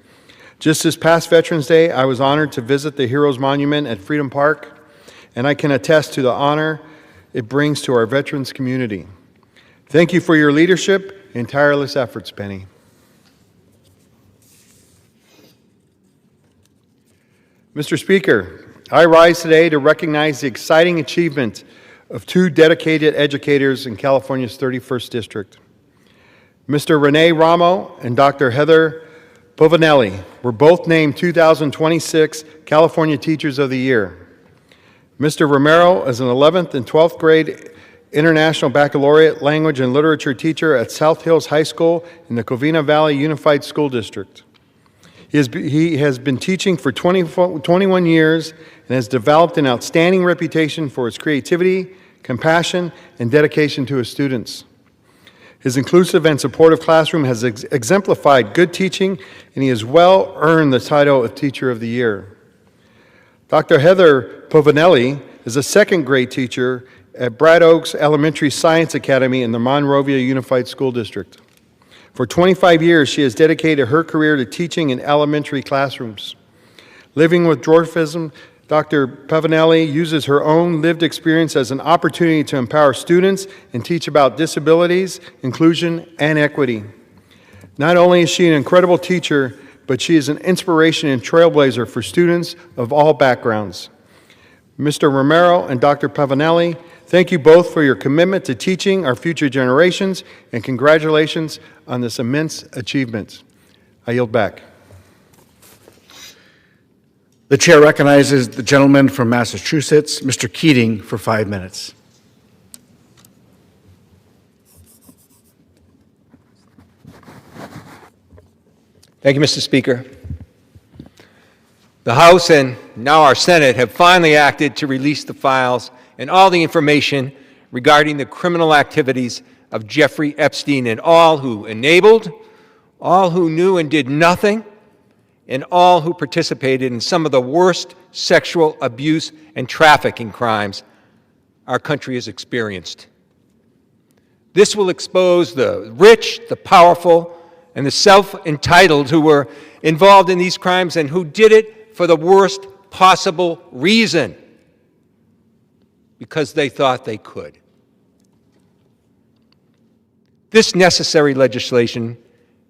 Just this past Veterans Day, I was honored to visit the Heroes Monument at Freedom Park, and I can attest to the honor it brings to our veterans community. Thank you for your leadership and tireless efforts, Penny. Mr. Speaker, I rise today to recognize the exciting achievement of 2 dedicated educators in California's 31st District. Mr. Rene Ramo and Dr. Heather Povinelli were both named 2026 California Teachers of the Year. Mr. Romero is an 11th and 12th grade International Baccalaureate Language and Literature teacher at South Hills High School in the Covina Valley Unified School District. He has been teaching for 21 years and has developed an outstanding reputation for his creativity, compassion, and dedication to his students. His inclusive and supportive classroom has exemplified good teaching, and he has well earned the title of Teacher of the Year. Dr. Heather Povinelli is a second grade teacher at Brad Oaks Elementary Science Academy in the Monrovia Unified School District. For 25 years, she has dedicated her career to teaching in elementary classrooms. Living with dwarfism, Dr. Pavanelli uses her own lived experience as an opportunity to empower students and teach about disabilities, inclusion, and equity. Not only is she an incredible teacher, but she is an inspiration and trailblazer for students of all backgrounds. Mr. Romero and Dr. Pavanelli, thank you both for your commitment to teaching our future generations, and congratulations on this immense achievement. I yield back. The chair recognizes the gentleman from Massachusetts, Mr. Keating, for 5 minutes. Thank you, Mr. Speaker. The House and now our Senate have finally acted to release the files and all the information regarding the criminal activities of Jeffrey Epstein and all who enabled, all who knew and did nothing, and all who participated in some of the worst sexual abuse and trafficking crimes our country has experienced. This will expose the rich, the powerful, and the self-entitled who were involved in these crimes and who did it for the worst possible reason, because they thought they could. This necessary legislation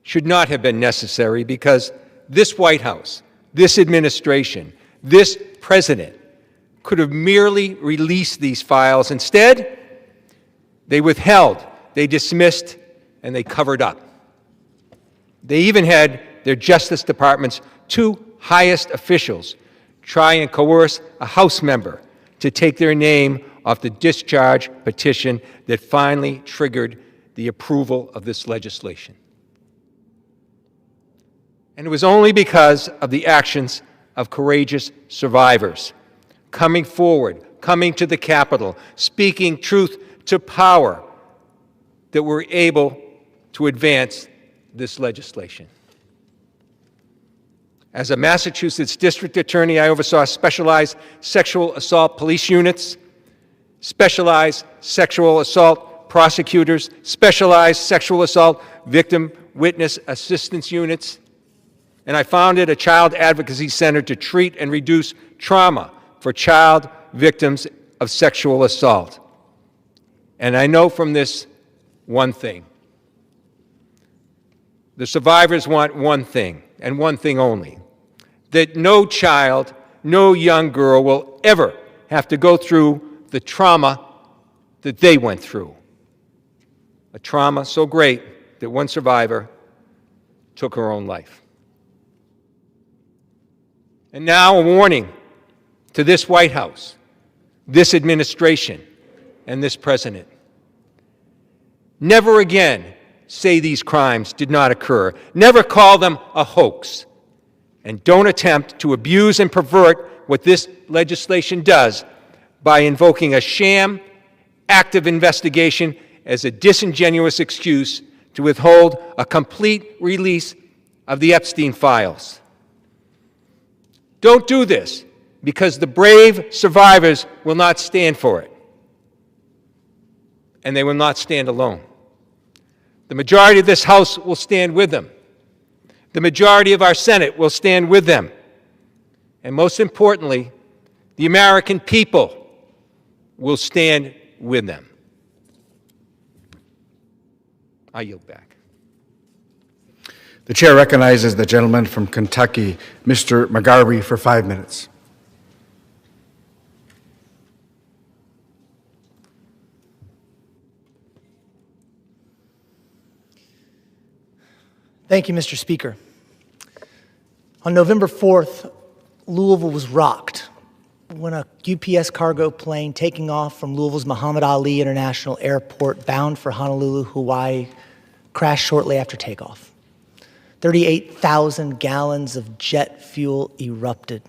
should not have been necessary because this White House, this administration, this president could have merely released these files. Instead, they withheld, they dismissed, and they covered up. They even had their Justice Department's two highest officials try and coerce a House member to take their name off the discharge petition that finally triggered the approval of this legislation. And it was only because of the actions of courageous survivors coming forward, coming to the Capitol, speaking truth to power, that we're able to advance this legislation. As a Massachusetts district attorney, I oversaw specialized sexual assault police units, specialized sexual assault prosecutors, specialized sexual assault victim witness assistance units, and I founded a child advocacy center to treat and reduce trauma for child victims of sexual assault. And I know from this one thing. The survivors want one thing, and one thing only: that no child, no young girl will ever have to go through the trauma that they went through. A trauma so great that one survivor took her own life. And now a warning to this White House, this administration, and this president. Never again say these crimes did not occur. Never call them a hoax. And don't attempt to abuse and pervert what this legislation does by invoking a sham active investigation as a disingenuous excuse to withhold a complete release of the Epstein files. Don't do this, because the brave survivors will not stand for it. And they will not stand alone. The majority of this House will stand with them. The majority of our Senate will stand with them. And most importantly, the American people will stand with them. I yield back. The chair recognizes the gentleman from Kentucky, Mr. McGarvey, for 5 minutes. Thank you, Mr. Speaker. On November 4th, Louisville was rocked when a UPS cargo plane taking off from Louisville's Muhammad Ali International Airport bound for Honolulu, Hawaii, crashed shortly after takeoff. 38,000 gallons of jet fuel erupted.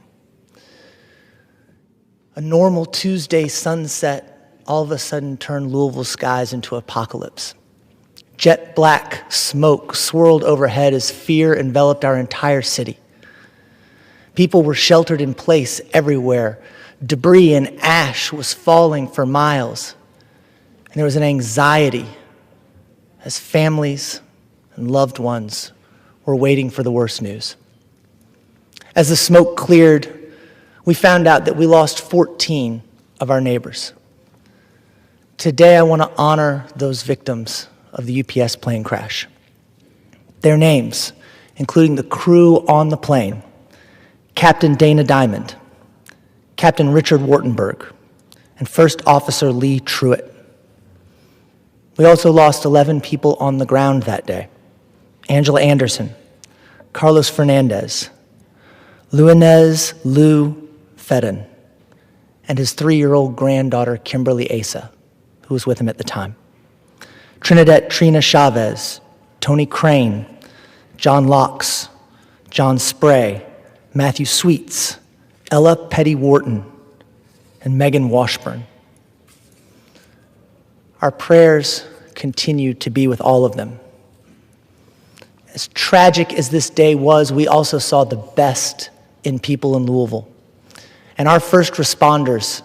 A normal Tuesday sunset all of a sudden turned Louisville skies into apocalypse. Jet black smoke swirled overhead as fear enveloped our entire city. People were sheltered in place everywhere, Debris and ash was falling for miles. And there was an anxiety as families and loved ones were waiting for the worst news. As the smoke cleared, we found out that we lost 14 of our neighbors. Today, I want to honor those victims of the UPS plane crash. Their names, including the crew on the plane: Captain Dana Diamond, Captain Richard Wartenberg, and First Officer Lee Truitt. We also lost 11 people on the ground that day: Angela Anderson, Carlos Fernandez, Luinez Lou Fedden, and his 3-year-old granddaughter, Kimberly Asa, who was with him at the time. Trinidad Trina Chavez, Tony Crane, John Locks, John Spray, Matthew Sweets, Ella Petty Wharton, and Megan Washburn. Our prayers continue to be with all of them. As tragic as this day was, we also saw the best in people in Louisville. And our first responders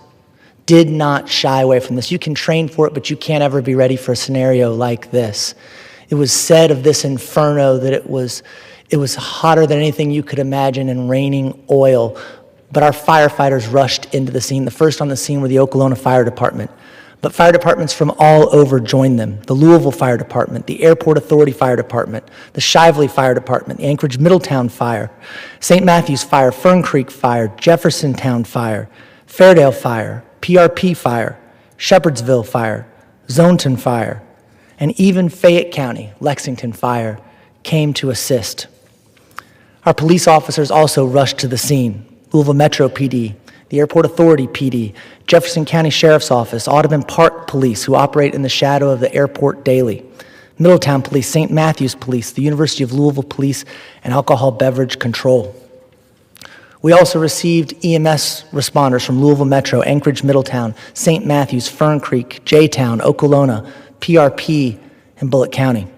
did not shy away from this. You can train for it, but you can't ever be ready for a scenario like this. It was said of this inferno that it was hotter than anything you could imagine and raining oil. But our firefighters rushed into the scene. The first on the scene were the Okolona Fire Department. But fire departments from all over joined them: the Louisville Fire Department, the Airport Authority Fire Department, the Shively Fire Department, the Anchorage Middletown Fire, St. Matthews Fire, Fern Creek Fire, Jeffersontown Fire, Fairdale Fire, PRP Fire, Shepherdsville Fire, Zoneton Fire, and even Fayette County, Lexington Fire, came to assist. Our police officers also rushed to the scene: Louisville Metro PD, the Airport Authority PD, Jefferson County Sheriff's Office, Audubon Park Police, who operate in the shadow of the airport daily, Middletown Police, St. Matthews Police, the University of Louisville Police, and Alcohol Beverage Control. We also received EMS responders from Louisville Metro, Anchorage Middletown, St. Matthews, Fern Creek, J-Town, Okolona, PRP, and Bullitt County.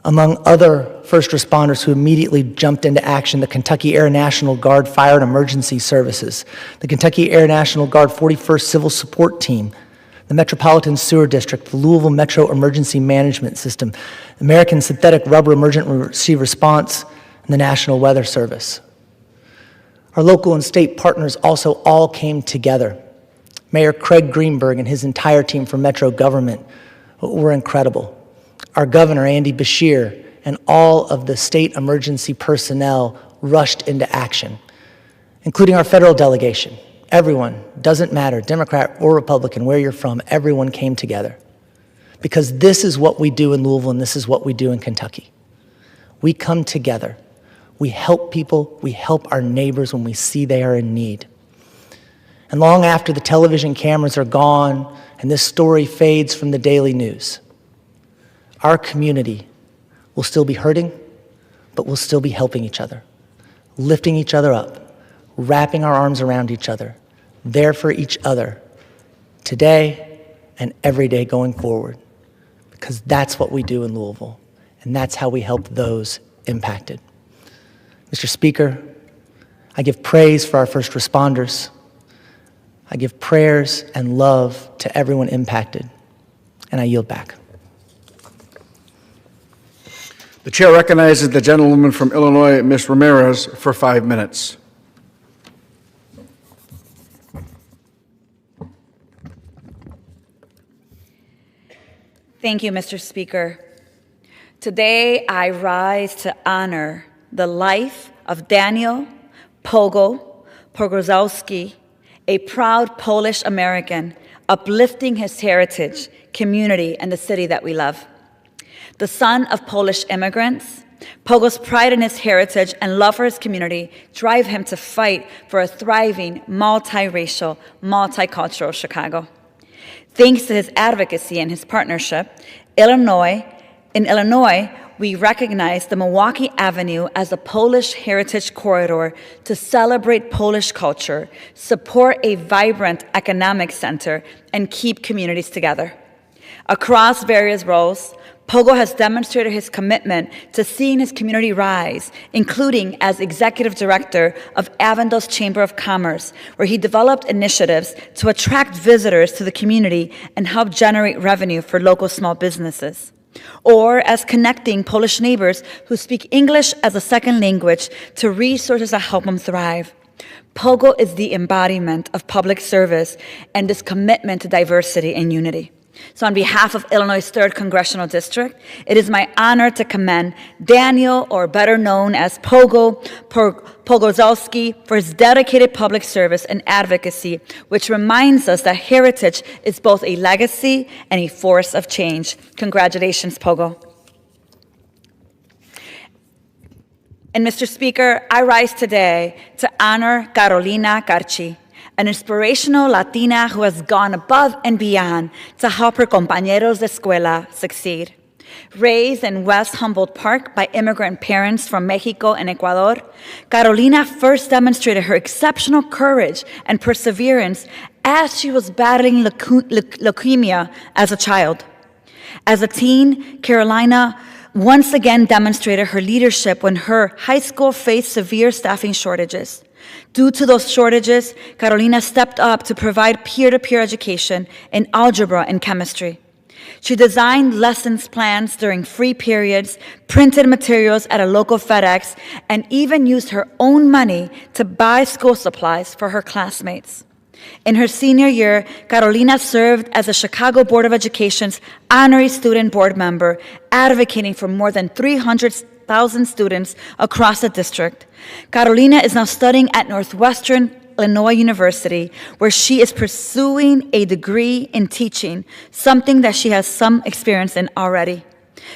Among other first responders who immediately jumped into action, the Kentucky Air National Guard Fire and Emergency Services, the Kentucky Air National Guard 41st Civil Support Team, the Metropolitan Sewer District, the Louisville Metro Emergency Management System, American Synthetic Rubber Emergency Response, and the National Weather Service. Our local and state partners also all came together. Mayor Craig Greenberg and his entire team from Metro government were incredible. Our governor, Andy Beshear, and all of the state emergency personnel rushed into action, including our federal delegation. Everyone, doesn't matter, Democrat or Republican, where you're from, everyone came together. Because this is what we do in Louisville, and this is what we do in Kentucky. We come together. We help people. We help our neighbors when we see they are in need. And long after the television cameras are gone and this story fades from the daily news, our community will still be hurting, but we'll still be helping each other, lifting each other up, wrapping our arms around each other, there for each other, today and every day going forward, because that's what we do in Louisville, and that's how we help those impacted. Mr. Speaker, I give praise for our first responders. I give prayers and love to everyone impacted, and I yield back. The chair recognizes the gentlewoman from Illinois, Ms. Ramirez, for 5 minutes. Thank you, Mr. Speaker. Today, I rise to honor the life of Daniel Pogorzelski, a proud Polish American, uplifting his heritage, community, and the city that we love. The son of Polish immigrants, Pogo's pride in his heritage and love for his community drive him to fight for a thriving, multiracial, multicultural Chicago. Thanks to his advocacy and his partnership, in Illinois, we recognize the Milwaukee Avenue as a Polish heritage corridor to celebrate Polish culture, support a vibrant economic center, and keep communities together. Across various roles, Pogo has demonstrated his commitment to seeing his community rise, including as executive director of Avondale's Chamber of Commerce, where he developed initiatives to attract visitors to the community and help generate revenue for local small businesses. Or as connecting Polish neighbors who speak English as a second language to resources that help them thrive. Pogo is the embodiment of public service and this commitment to diversity and unity. So on behalf of Illinois' 3rd Congressional District, it is my honor to commend Daniel, or better known as Pogo, Pogozalski, for his dedicated public service and advocacy, which reminds us that heritage is both a legacy and a force of change. Congratulations, Pogo. And Mr. Speaker, I rise today to honor Carolina Carchi, an inspirational Latina who has gone above and beyond to help her compañeros de escuela succeed. Raised in West Humboldt Park by immigrant parents from Mexico and Ecuador, Carolina first demonstrated her exceptional courage and perseverance as she was battling leukemia as a child. As a teen, Carolina once again demonstrated her leadership when her high school faced severe staffing shortages. Due to those shortages, Carolina stepped up to provide peer-to-peer education in algebra and chemistry. She designed lessons plans during free periods, printed materials at a local FedEx, and even used her own money to buy school supplies for her classmates. In her senior year, Carolina served as the Chicago Board of Education's honorary student board member, advocating for more than 300,000 students across the district. Carolina is now studying at Northwestern Illinois University, where she is pursuing a degree in teaching, something that she has some experience in already.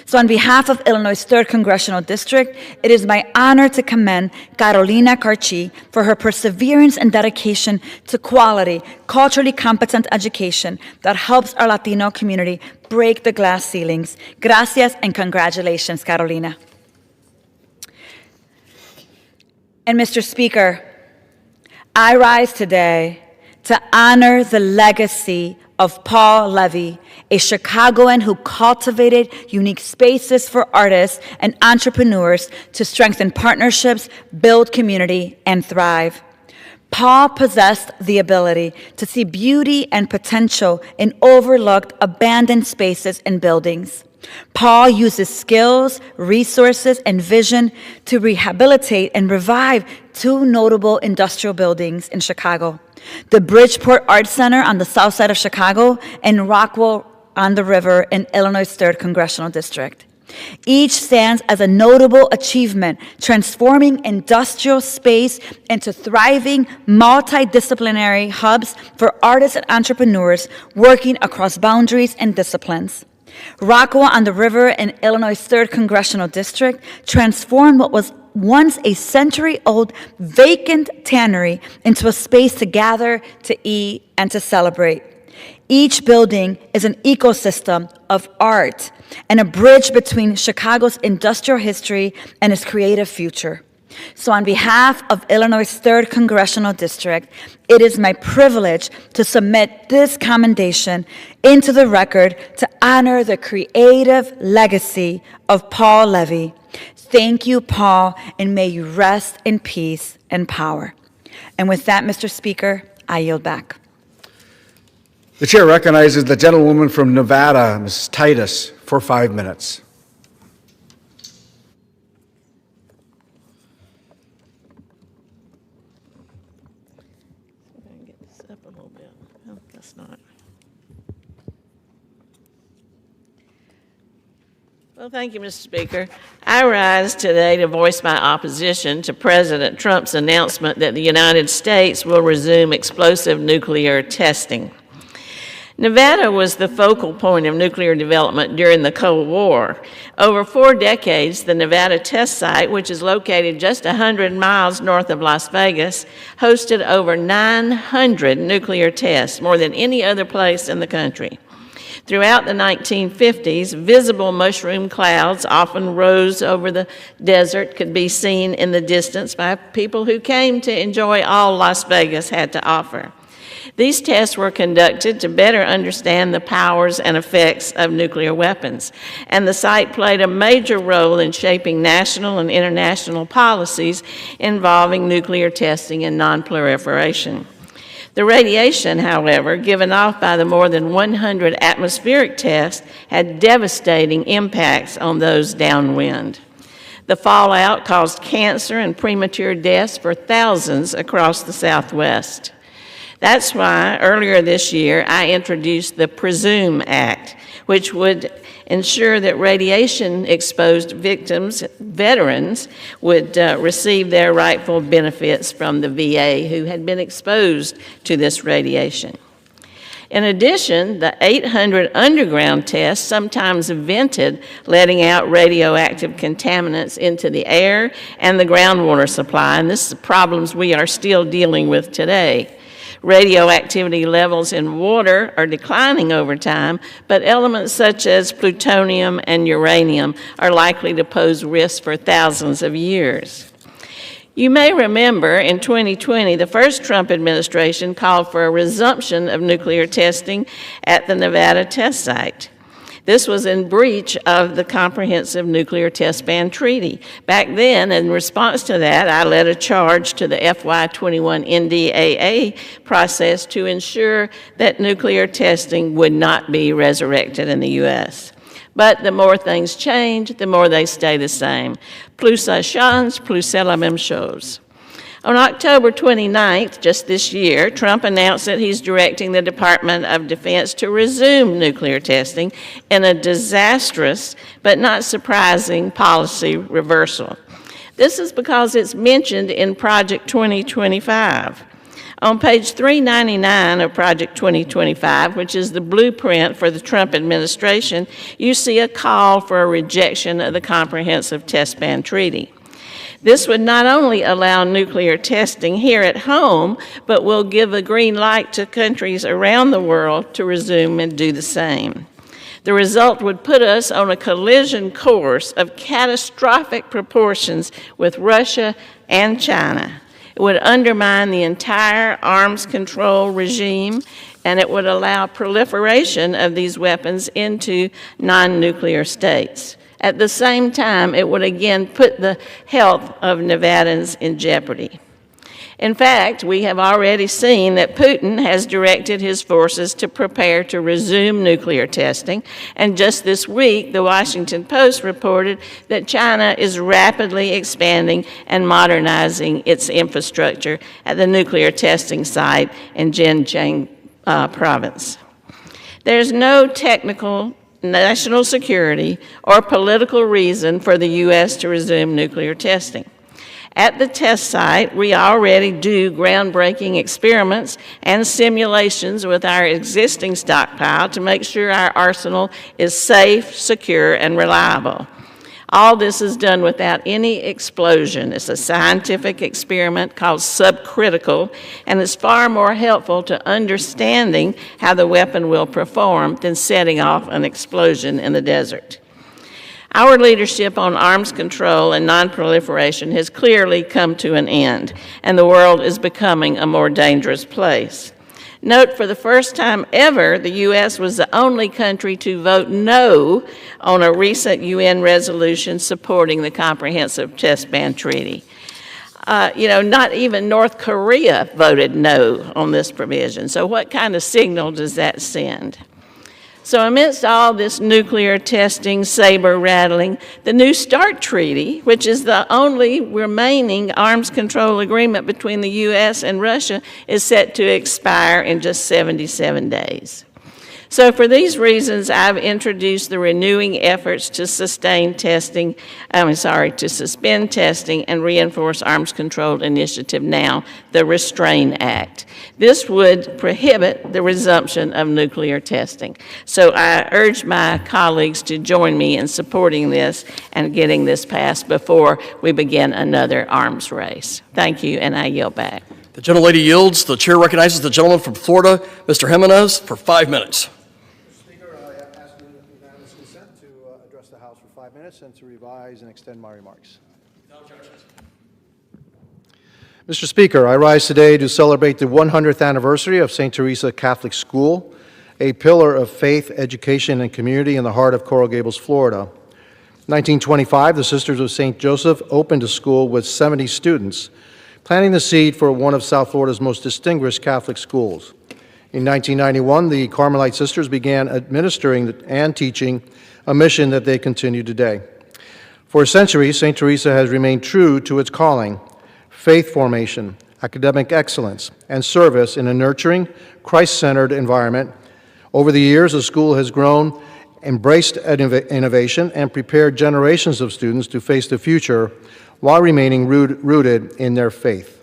So on behalf of Illinois' 3rd Congressional District, it is my honor to commend Carolina Carchi for her perseverance and dedication to quality, culturally competent education that helps our Latino community break the glass ceilings. Gracias and congratulations, Carolina. And Mr. Speaker, I rise today to honor the legacy of Paul Levy, a Chicagoan who cultivated unique spaces for artists and entrepreneurs to strengthen partnerships, build community, and thrive. Paul possessed the ability to see beauty and potential in overlooked, abandoned spaces and buildings. Paul uses skills, resources, and vision to rehabilitate and revive 2 notable industrial buildings in Chicago: the Bridgeport Arts Center on the south side of Chicago and Rockwell on the River in Illinois' 3rd Congressional District. Each stands as a notable achievement, transforming industrial space into thriving, multidisciplinary hubs for artists and entrepreneurs working across boundaries and disciplines. Rockwell on the River in Illinois' 3rd Congressional District transformed what was once a century-old vacant tannery into a space to gather, to eat, and to celebrate. Each building is an ecosystem of art and a bridge between Chicago's industrial history and its creative future. So on behalf of Illinois' 3rd Congressional District, it is my privilege to submit this commendation into the record to honor the creative legacy of Paul Levy. Thank you, Paul, and may you rest in peace and power. And with that, Mr. Speaker, I yield back. The chair recognizes the gentlewoman from Nevada, Mrs. Titus, for 5 minutes. Well, thank you, Mr. Speaker. I rise today to voice my opposition to President Trump's announcement that the United States will resume explosive nuclear testing. Nevada was the focal point of nuclear development during the Cold War. Over 4 decades, the Nevada test site, which is located just 100 miles north of Las Vegas, hosted over 900 nuclear tests, more than any other place in the country. Throughout the 1950s, visible mushroom clouds often rose over the desert, could be seen in the distance by people who came to enjoy all Las Vegas had to offer. These tests were conducted to better understand the powers and effects of nuclear weapons, and the site played a major role in shaping national and international policies involving nuclear testing and nonproliferation. The radiation, however, given off by the more than 100 atmospheric tests had devastating impacts on those downwind. The fallout caused cancer and premature deaths for thousands across the Southwest. That's why earlier this year I introduced the PRESUME Act, which would ensure that radiation-exposed veterans, would receive their rightful benefits from the VA who had been exposed to this radiation. In addition, the 800 underground tests sometimes vented, letting out radioactive contaminants into the air and the groundwater supply, and this is problems we are still dealing with today. Radioactivity levels in water are declining over time, but elements such as plutonium and uranium are likely to pose risks for thousands of years. You may remember in 2020, the first Trump administration called for a resumption of nuclear testing at the Nevada test site. This was in breach of the Comprehensive Nuclear Test Ban Treaty. Back then, in response to that, I led a charge to the FY21 NDAA process to ensure that nuclear testing would not be resurrected in the U.S. But the more things change, the more they stay the same. Plus ça change, plus c'est la même chose. On October 29th, just this year, Trump announced that he's directing the Department of Defense to resume nuclear testing in a disastrous but not surprising policy reversal. This is because it's mentioned in Project 2025. On page 399 of Project 2025, which is the blueprint for the Trump administration, you see a call for a rejection of the Comprehensive Test Ban Treaty. This would not only allow nuclear testing here at home, but will give a green light to countries around the world to resume and do the same. The result would put us on a collision course of catastrophic proportions with Russia and China. It would undermine the entire arms control regime, and it would allow proliferation of these weapons into non-nuclear states. At the same time, it would again put the health of Nevadans in jeopardy. In fact, we have already seen that Putin has directed his forces to prepare to resume nuclear testing, and just this week, the Washington Post reported that China is rapidly expanding and modernizing its infrastructure at the nuclear testing site in Xinjiang province. There's no technical, national security, or political reason for the U.S. to resume nuclear testing. At the test site, we already do groundbreaking experiments and simulations with our existing stockpile to make sure our arsenal is safe, secure, and reliable. All this is done without any explosion. It's a scientific experiment called subcritical, and it's far more helpful to understanding how the weapon will perform than setting off an explosion in the desert. Our leadership on arms control and nonproliferation has clearly come to an end, and the world is becoming a more dangerous place. Note, for the first time ever, the U.S. was the only country to vote no on a recent UN resolution supporting the Comprehensive Test Ban Treaty. Not even North Korea voted no on this provision. So what kind of signal does that send? So amidst all this nuclear testing, saber rattling, the New START Treaty, which is the only remaining arms control agreement between the U.S. and Russia, is set to expire in just 77 days. So for these reasons, I've introduced the renewing efforts to suspend testing and reinforce arms control initiative now, the Restrain Act. This would prohibit the resumption of nuclear testing. So I urge my colleagues to join me in supporting this and getting this passed before we begin another arms race. Thank you, and I yield back. The gentlelady yields. The chair recognizes the gentleman from Florida, Mr. Jimenez, for 5 minutes. The House for 5 minutes and to revise and extend my remarks. Mr. Speaker, I rise today to celebrate the 100th anniversary of St. Teresa Catholic School, a pillar of faith, education, and community in the heart of Coral Gables, Florida. In 1925, the Sisters of St. Joseph opened a school with 70 students, planting the seed for one of South Florida's most distinguished Catholic schools. In 1991, the Carmelite Sisters began administering and teaching a mission that they continue today. For a century, St. Teresa has remained true to its calling: faith formation, academic excellence, and service in a nurturing, Christ-centered environment. Over the years, the school has grown, embraced innovation, and prepared generations of students to face the future while remaining rooted in their faith.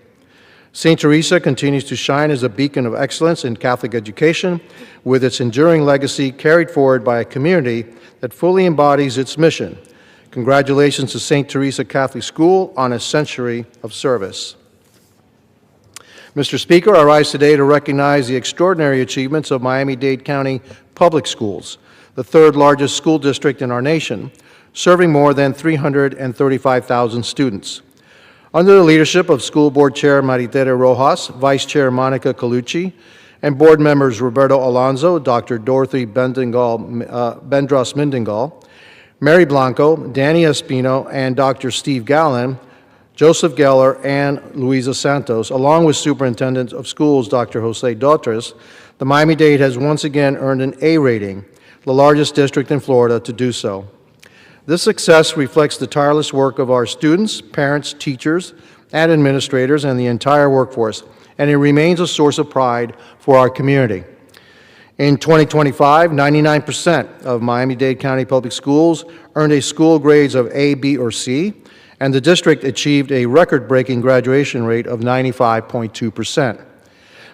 St. Teresa continues to shine as a beacon of excellence in Catholic education, with its enduring legacy carried forward by a community that fully embodies its mission. Congratulations to St. Teresa Catholic School on a century of service. Mr. Speaker, I rise today to recognize the extraordinary achievements of Miami-Dade County Public Schools, the third largest school district in our nation, serving more than 335,000 students. Under the leadership of School Board Chair Maritere Rojas, Vice Chair Monica Colucci, and board members Roberto Alonso, Dr. Dorothy Bendros-Mindingal, Mary Blanco, Danny Espino, and Dr. Steve Gallen, Joseph Geller, and Luisa Santos, along with Superintendent of Schools Dr. Jose Dotres, the Miami-Dade has once again earned an A rating, the largest district in Florida to do so. This success reflects the tireless work of our students, parents, teachers, and administrators, and the entire workforce, and it remains a source of pride for our community. In 2025, 99% of Miami-Dade County Public Schools earned a school grades of A, B, or C, and the district achieved a record-breaking graduation rate of 95.2%.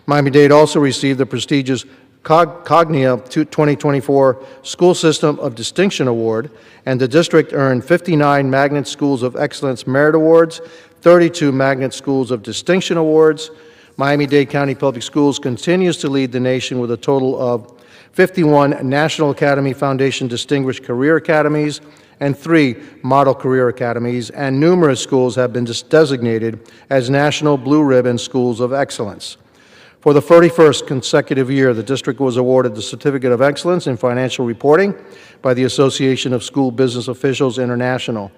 Miami-Dade also received the prestigious Cognia 2024 School System of Distinction Award, and the district earned 59 Magnet Schools of Excellence Merit Awards, 32 Magnet Schools of Distinction Awards. Miami-Dade County Public Schools continues to lead the nation with a total of 51 National Academy Foundation Distinguished Career Academies and 3 Model Career Academies, and numerous schools have been designated as National Blue Ribbon Schools of Excellence. For the 31st consecutive year, the district was awarded the Certificate of Excellence in Financial Reporting by the Association of School Business Officials International.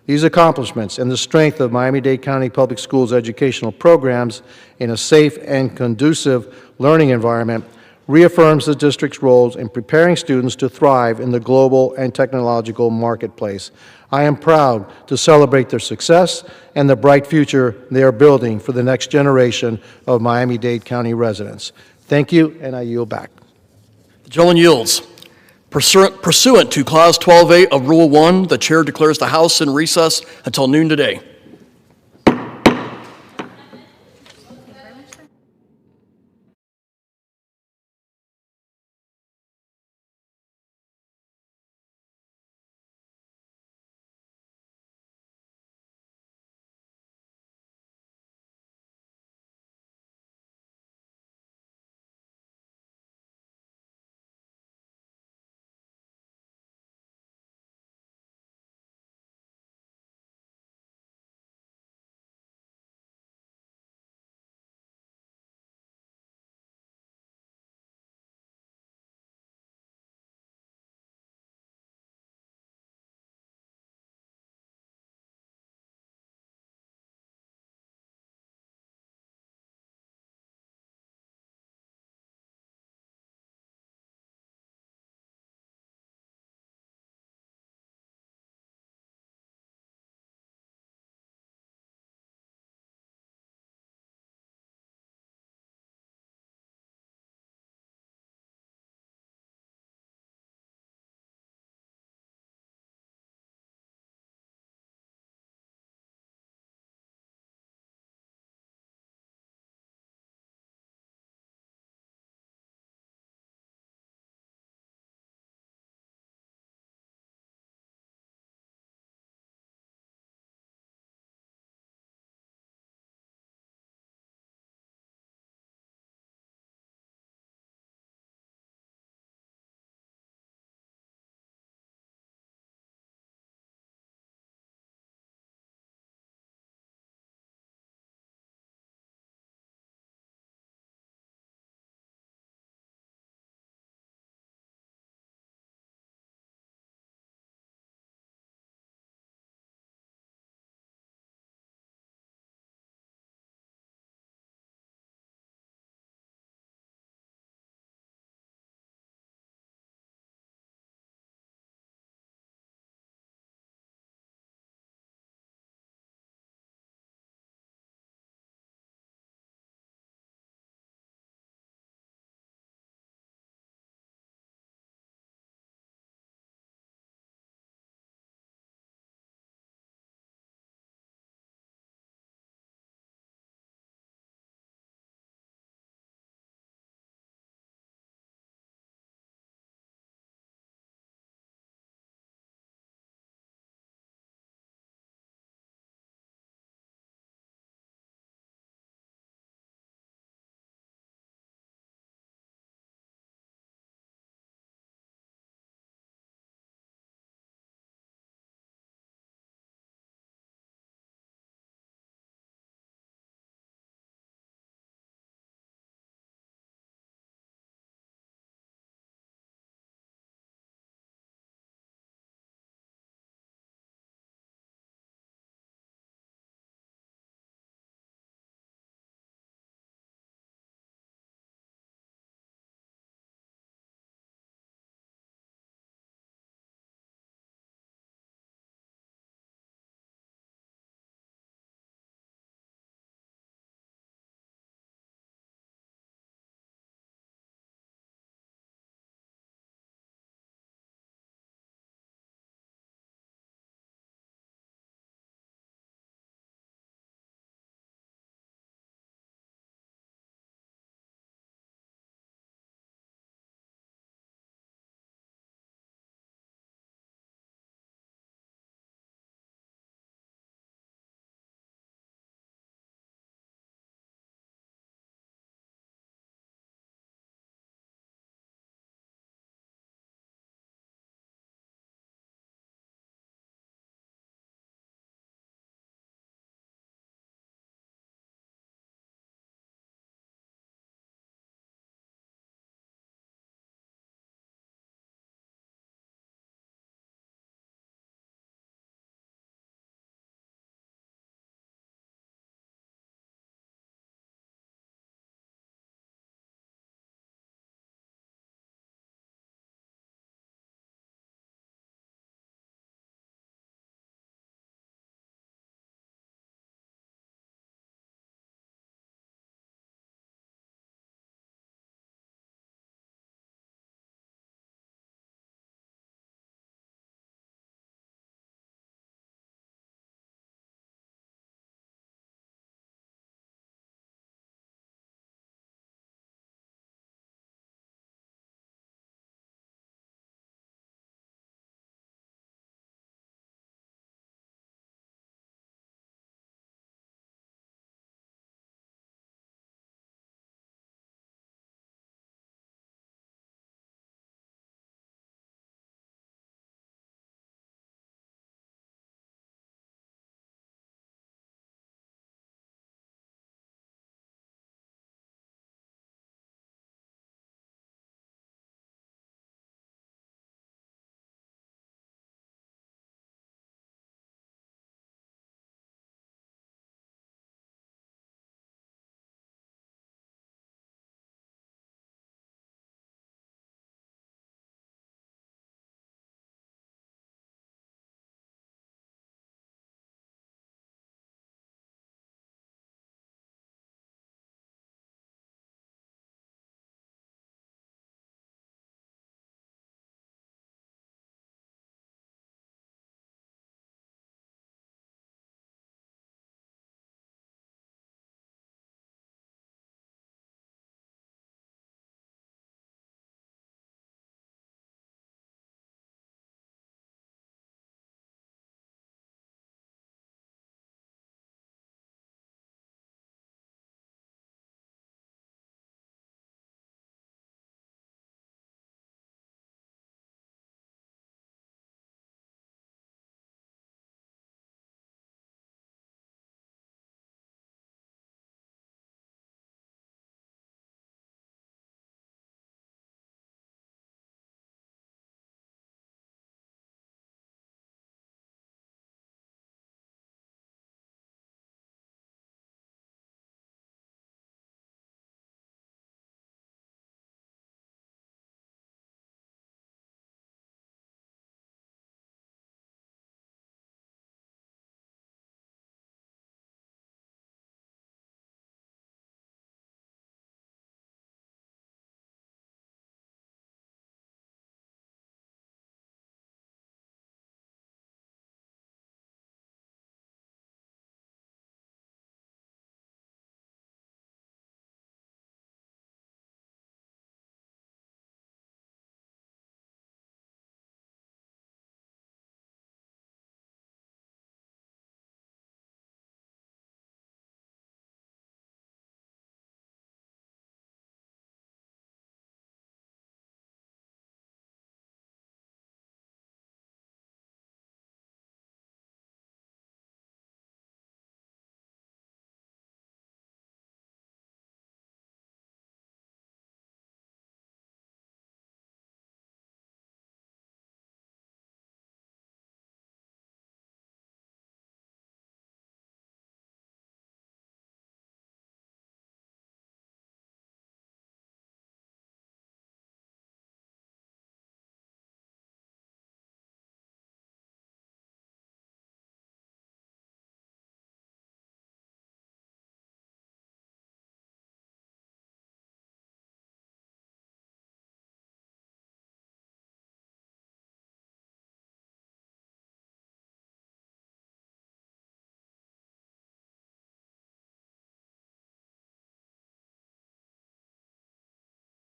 These accomplishments and the strength of Miami-Dade County Public Schools educational programs in a safe and conducive learning environment reaffirms the district's roles in preparing students to thrive in the global and technological marketplace. I am proud to celebrate their success and the bright future they are building for the next generation of Miami-Dade County residents. Thank you, and I yield back. The gentleman yields. Pursuant to Clause 12A of Rule 1, the chair declares the House in recess until noon today.